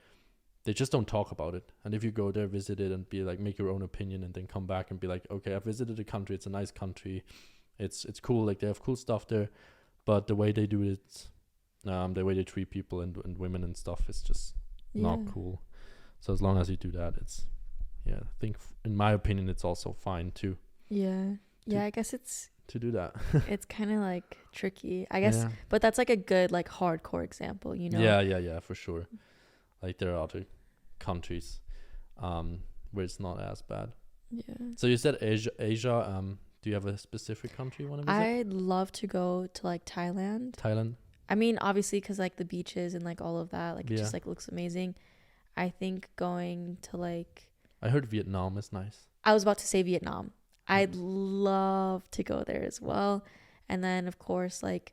they just don't talk about it. And if you go there, visit it, and be like, make your own opinion, and then come back and be like, okay, I visited a country, it's a nice country, it's cool, like they have cool stuff there, but the way they do it, the way they treat people and women and stuff is just not cool. So as long as you do that, it's I think in my opinion it's also fine too. I guess it's to do that. It's kind of like tricky, I guess, but that's like a good like hardcore example, you know. Yeah, for sure. Like there are other countries where it's not as bad. So you said Asia, do you have a specific country you want to visit? I'd love to go to like Thailand. I mean obviously because like the beaches and like all of that, like it just like looks amazing. I think going to like, I heard Vietnam is nice. I was about to say Vietnam. I'd love to go there as well. And then of course, like,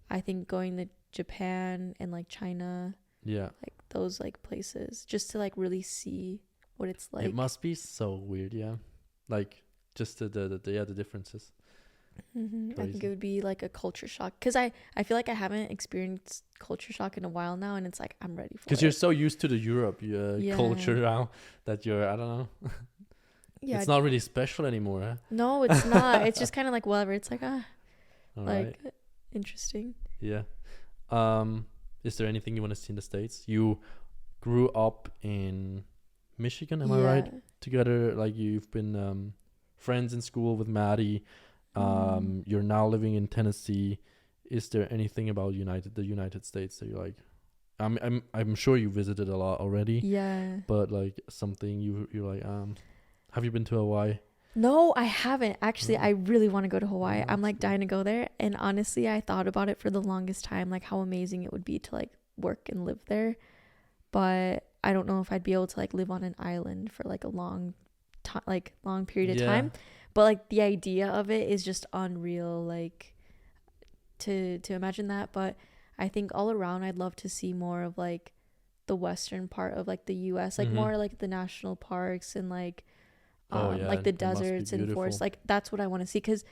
I think going to Japan and like China, Yeah. like those like places, just to like really see what it's like. It must be so weird, yeah. Like just the differences. I think Crazy. it would be like a culture shock, because I feel like I haven't experienced culture shock in a while now, and it's like I'm ready for it. Because you're so used to the Europe Yeah. culture now that you're, I don't know. Yeah. It's not really special anymore, huh? No, it's not. It's just kind of like whatever. It's like All like right. interesting. Yeah. Is there anything you want to see in the States? You grew up in Michigan, am I right? Together, like you've been friends in school with Maddy. You're now living in Tennessee. Is there anything about the United States that you're like? I'm sure you visited a lot already. Yeah. But like something you're like, have you been to Hawaii? No, I haven't. Actually, Oh. I really want to go to Hawaii. Oh, I'm like that's cool. dying to go there. And honestly, I thought about it for the longest time, like how amazing it would be to like work and live there. But I don't know if I'd be able to like live on an island for like a long period of time. But like the idea of it is just unreal, like to imagine that. But I think all around I'd love to see more of like the western part of like the US, like more like the national parks and like like the it must be deserts and forests. beautiful. Like that's what I want to see, because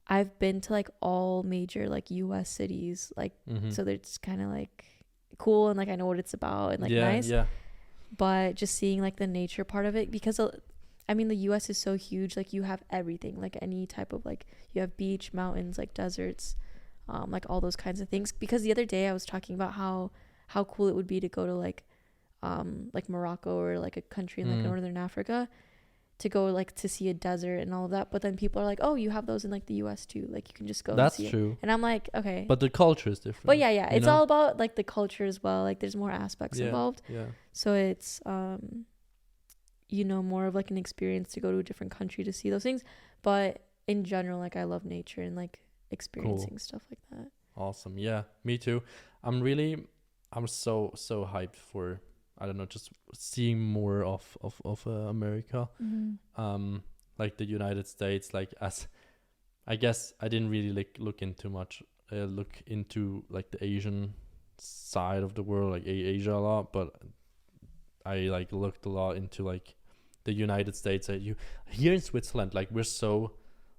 I've been to like all major like US cities, like so it's kind of like cool, and like I know what it's about and like nice. Yeah. But just seeing like the nature part of it, because I mean the US is so huge, like you have everything, like any type of like you have beach, mountains, like deserts, like all those kinds of things. Because the other day I was talking about how cool it would be to go to like Morocco or like a country in like northern Africa, to go like to see a desert and all of that. But then people are like, oh, you have those in like the US too, like you can just go That's and see true. it. And I'm like, okay, But the culture is different. but yeah, it's know? all about like the culture as well, like there's more aspects involved. Yeah. So it's more of like an experience to go to a different country to see those things. But in general, like I love nature and like experiencing stuff like that. Awesome. Yeah, me too. I'm so hyped for, I don't know, just seeing more of America. Like the United States, like, as I guess I didn't really like look into like the Asian side of the world, like Asia a lot, but I like looked a lot into like the United States. Here in Switzerland, like we're so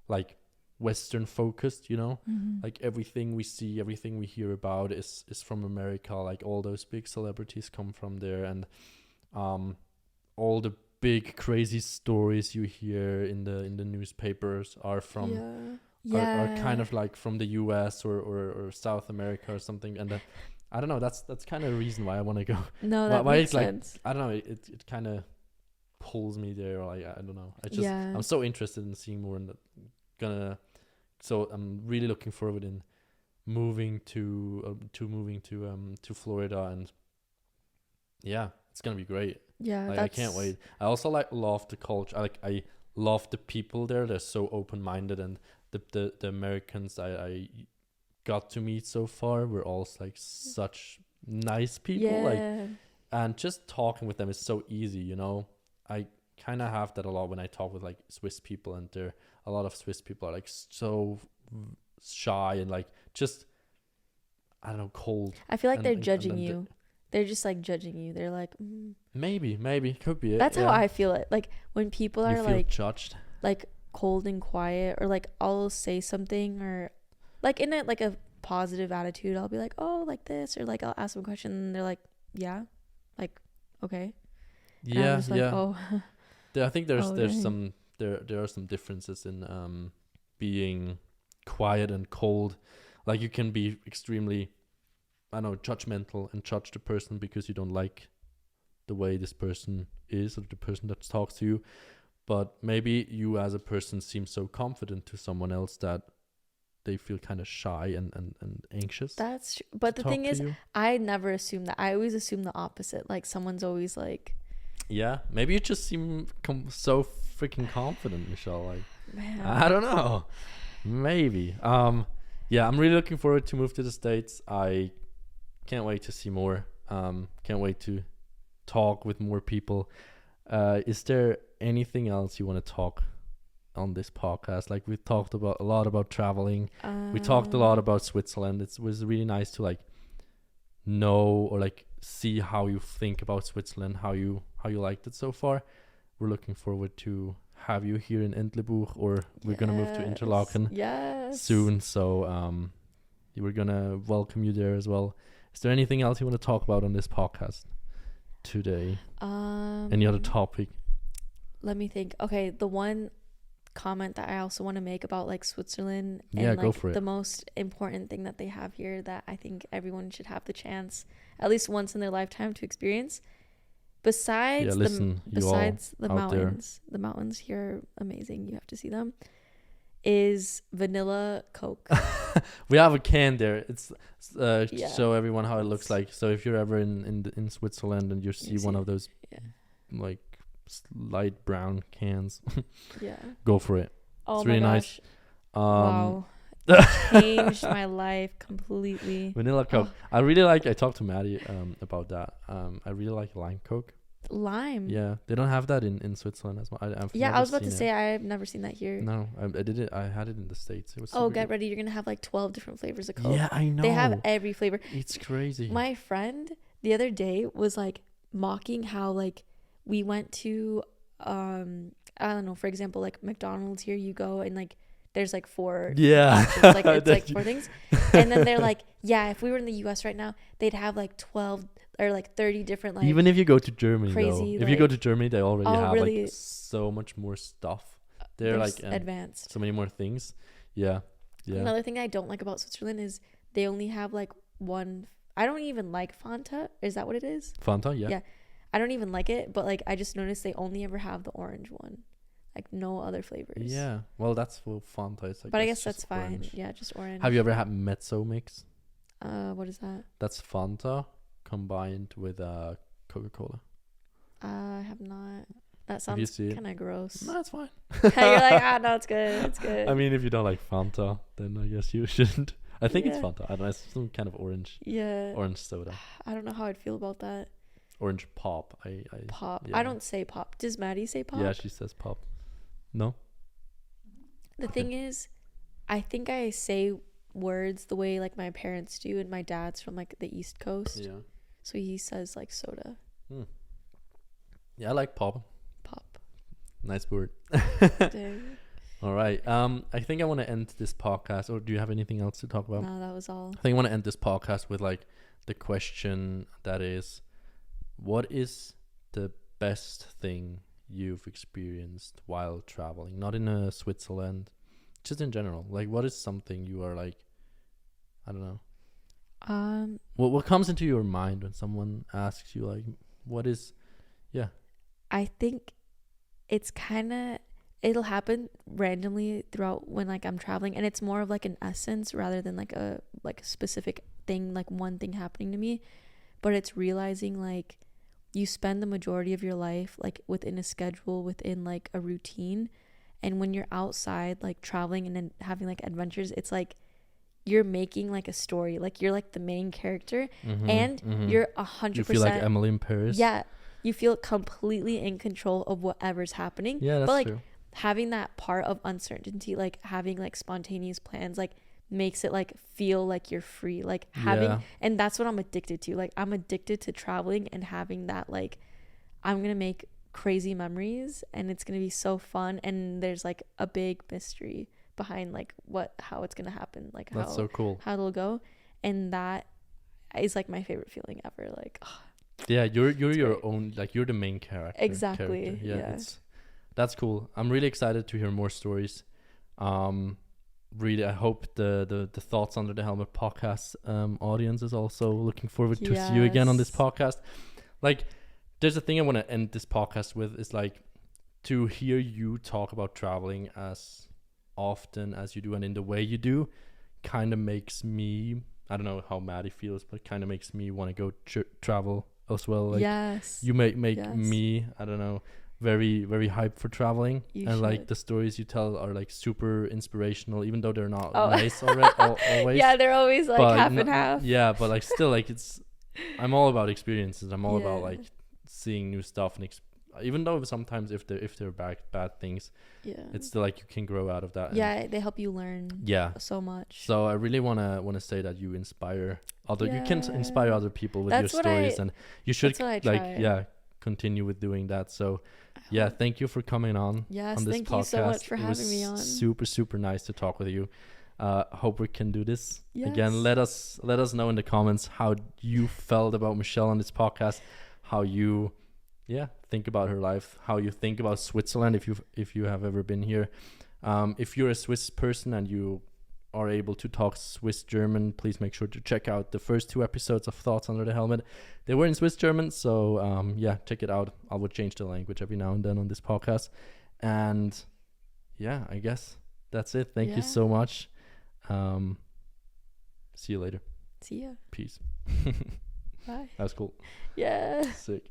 like Western focused, like everything we see, everything we hear about is from America. Like all those big celebrities come from there, and all the big crazy stories you hear in the newspapers are from are kind of like from the US or South America or something. And I don't know, that's kind of a reason why I want to go. No, that why makes it's sense. like, I don't know, it kind of pulls me there. Like I don't know, I'm so interested in seeing more, and so I'm really looking forward in moving to Florida, and yeah, it's gonna be great. Yeah, like, I can't wait. I also like love the culture. I love the people there. They're so open-minded, and the Americans I got to meet so far were all like such nice people. Like, and just talking with them is so easy. I kind of have that a lot when I talk with like Swiss people, and a lot of Swiss people are like so shy and like just, I don't know, cold. I feel like they're judging you. They're just like judging you. They're like, maybe could be it. That's how I feel it. Like when people are like judged, like cold and quiet, or like I'll say something, or like in a like a positive attitude, I'll be like, oh, like this, or like I'll ask them a question, and they're like, yeah, like okay. And I'm just like, oh. I think there's dang. some there are some differences in being quiet and cold. Like you can be extremely, I don't know, judgmental and judge the person because you don't like the way this person is, or the person that talks to you. But maybe you as a person seem so confident to someone else that they feel kind of shy and anxious. That's true. But the thing is, I never assume that. I always assume the opposite. Like someone's always like, yeah, maybe you just seem so freaking confident, Michelle. Like, man, I don't know. Maybe. Yeah, I'm really looking forward to move to the States. I can't wait to see more. Can't wait to talk with more people. Is there anything else you want to talk on this podcast. Like we talked about a lot about traveling. We talked a lot about Switzerland. It was really nice to like know or like see how you think about Switzerland, how you liked it so far. We're looking forward to have you here in Entlebuch, or we're gonna move to Interlaken soon. So we're gonna welcome you there as well. Is there anything else you want to talk about on this podcast today? Any other topic? Let me think. Okay, the one comment that I also want to make about like Switzerland and Yeah, like go for it. the most important thing that they have here that I think everyone should have the chance at least once in their lifetime to experience. Besides the mountains here are amazing. You have to see them. Is vanilla Coke. We have a can there. It's show everyone how it looks like. So if you're ever in Switzerland and you see one of those like light brown cans, go for it. Oh, it's really gosh. nice. Wow. Changed my life completely. Vanilla Coke. I really like. I talked to Maddy about that. I really like lime Coke. Lime. Yeah, they don't have that in Switzerland as well. I was about to say I've never seen that here. No, I did it. I had it in the States. It was. Get ready! You're gonna have like 12 different flavors of Coke. Yeah, I know. They have every flavor. It's crazy. My friend the other day was like mocking how like we went to I don't know, for example, like McDonald's here. You go and like there's like 4 options. Like it's like 4 things, and then they're like, if we were in the US right now, they'd have like 12 or like 30 different like. Even if you go to Germany, crazy, though, if you go to Germany, they already have really, like so much more stuff. They're like advanced. So many more things. Yeah. Another thing I don't like about Switzerland is they only have like one. I don't even like Fanta. Is that what it is? Fanta, yeah. I don't even like it, but like I just noticed they only ever have the orange one. Like no other flavors. Yeah. Well, that's for Fanta. It's like, but I guess that's fine. Orange. Yeah, just orange. Have you ever had Mezzo Mix? What is that? That's Fanta combined with Coca-Cola. I have not. That sounds kind of gross. No, it's fine. You're like, no, it's good. It's good. I mean, if you don't like Fanta, then I guess you shouldn't. I think it's Fanta. I don't know. It's some kind of orange. Yeah. Orange soda. I don't know how I'd feel about that. Orange pop. Pop. Yeah. I don't say pop. Does Maddy say pop? Yeah, she says pop. No? The thing is, I think I say words the way like my parents do, and my dad's from like the East Coast. Yeah. So he says like soda. Yeah, I like pop. Pop. Nice word. All right. I think I want to end this podcast. Or do you have anything else to talk about? No, that was all. I think I want to end this podcast with like the question that is, what is the best thing you've experienced while traveling? Not in Switzerland, just in general. Like, what is something you are like, I don't know. What comes into your mind when someone asks you like, what is, I think it's it'll happen randomly throughout when like I'm traveling, and it's more of like an essence rather than like a specific thing, like one thing happening to me. But it's realizing like you spend the majority of your life like within a schedule, within like a routine, and when you're outside like traveling and then having like adventures, it's like you're making like a story, like you're like the main character, and you're 100%. You feel like Emily in Paris. Yeah, you feel completely in control of whatever's happening. Yeah, that's but like true. Having that part of uncertainty, like having like spontaneous plans, like makes it like feel like you're free, like having and that's what I'm addicted to. Like I'm addicted to traveling and having that like I'm gonna make crazy memories and it's gonna be so fun, and there's like a big mystery behind like how it's gonna happen, like that's so cool, how it'll go, and that is like my favorite feeling ever. Like yeah, you're your own, like you're the main character. Exactly. Yeah. That's cool. I'm really excited to hear more stories. Really, I hope the Thoughts Under the Helmet podcast audience is also looking forward to see you again on this podcast. Like, there's a thing I want to end this podcast with is like to hear you talk about traveling as often as you do and in the way you do kind of makes me, I don't know how Maddy feels, but kind of makes me want to go travel as well. Like, you make me, I don't know, very, very hyped for traveling. Like the stories you tell are like super inspirational, even though they're not nice always. Yeah, they're always like half and half. Yeah, but like still, like I'm all about experiences. I'm all about like seeing new stuff and even though sometimes if they're bad things, Yeah. it's still like you can grow out of that. And Yeah, they help you learn yeah. so much. So I really wanna say that you inspire you can inspire Yeah. other people with That's your what I- stories, and you should That's what I try. continue with doing that. So I yeah, hope- thank you for coming on. Yes, on this thank podcast. you so much for It having me was on. super nice to talk with you. Hope we can do this Yes. again. Let us know in the comments how you felt about Michelle on this podcast, how you think about her life, how you think about Switzerland if you have ever been here. If you're a Swiss person and you are able to talk Swiss German, please make sure to check out the first 2 episodes of Thoughts Under the Helmet. They were in Swiss German, so check it out. I would change the language every now and then on this podcast. And yeah, I guess that's it. Thank you so much. See you later. See ya. Peace. Bye. That was cool. Yeah. Sick.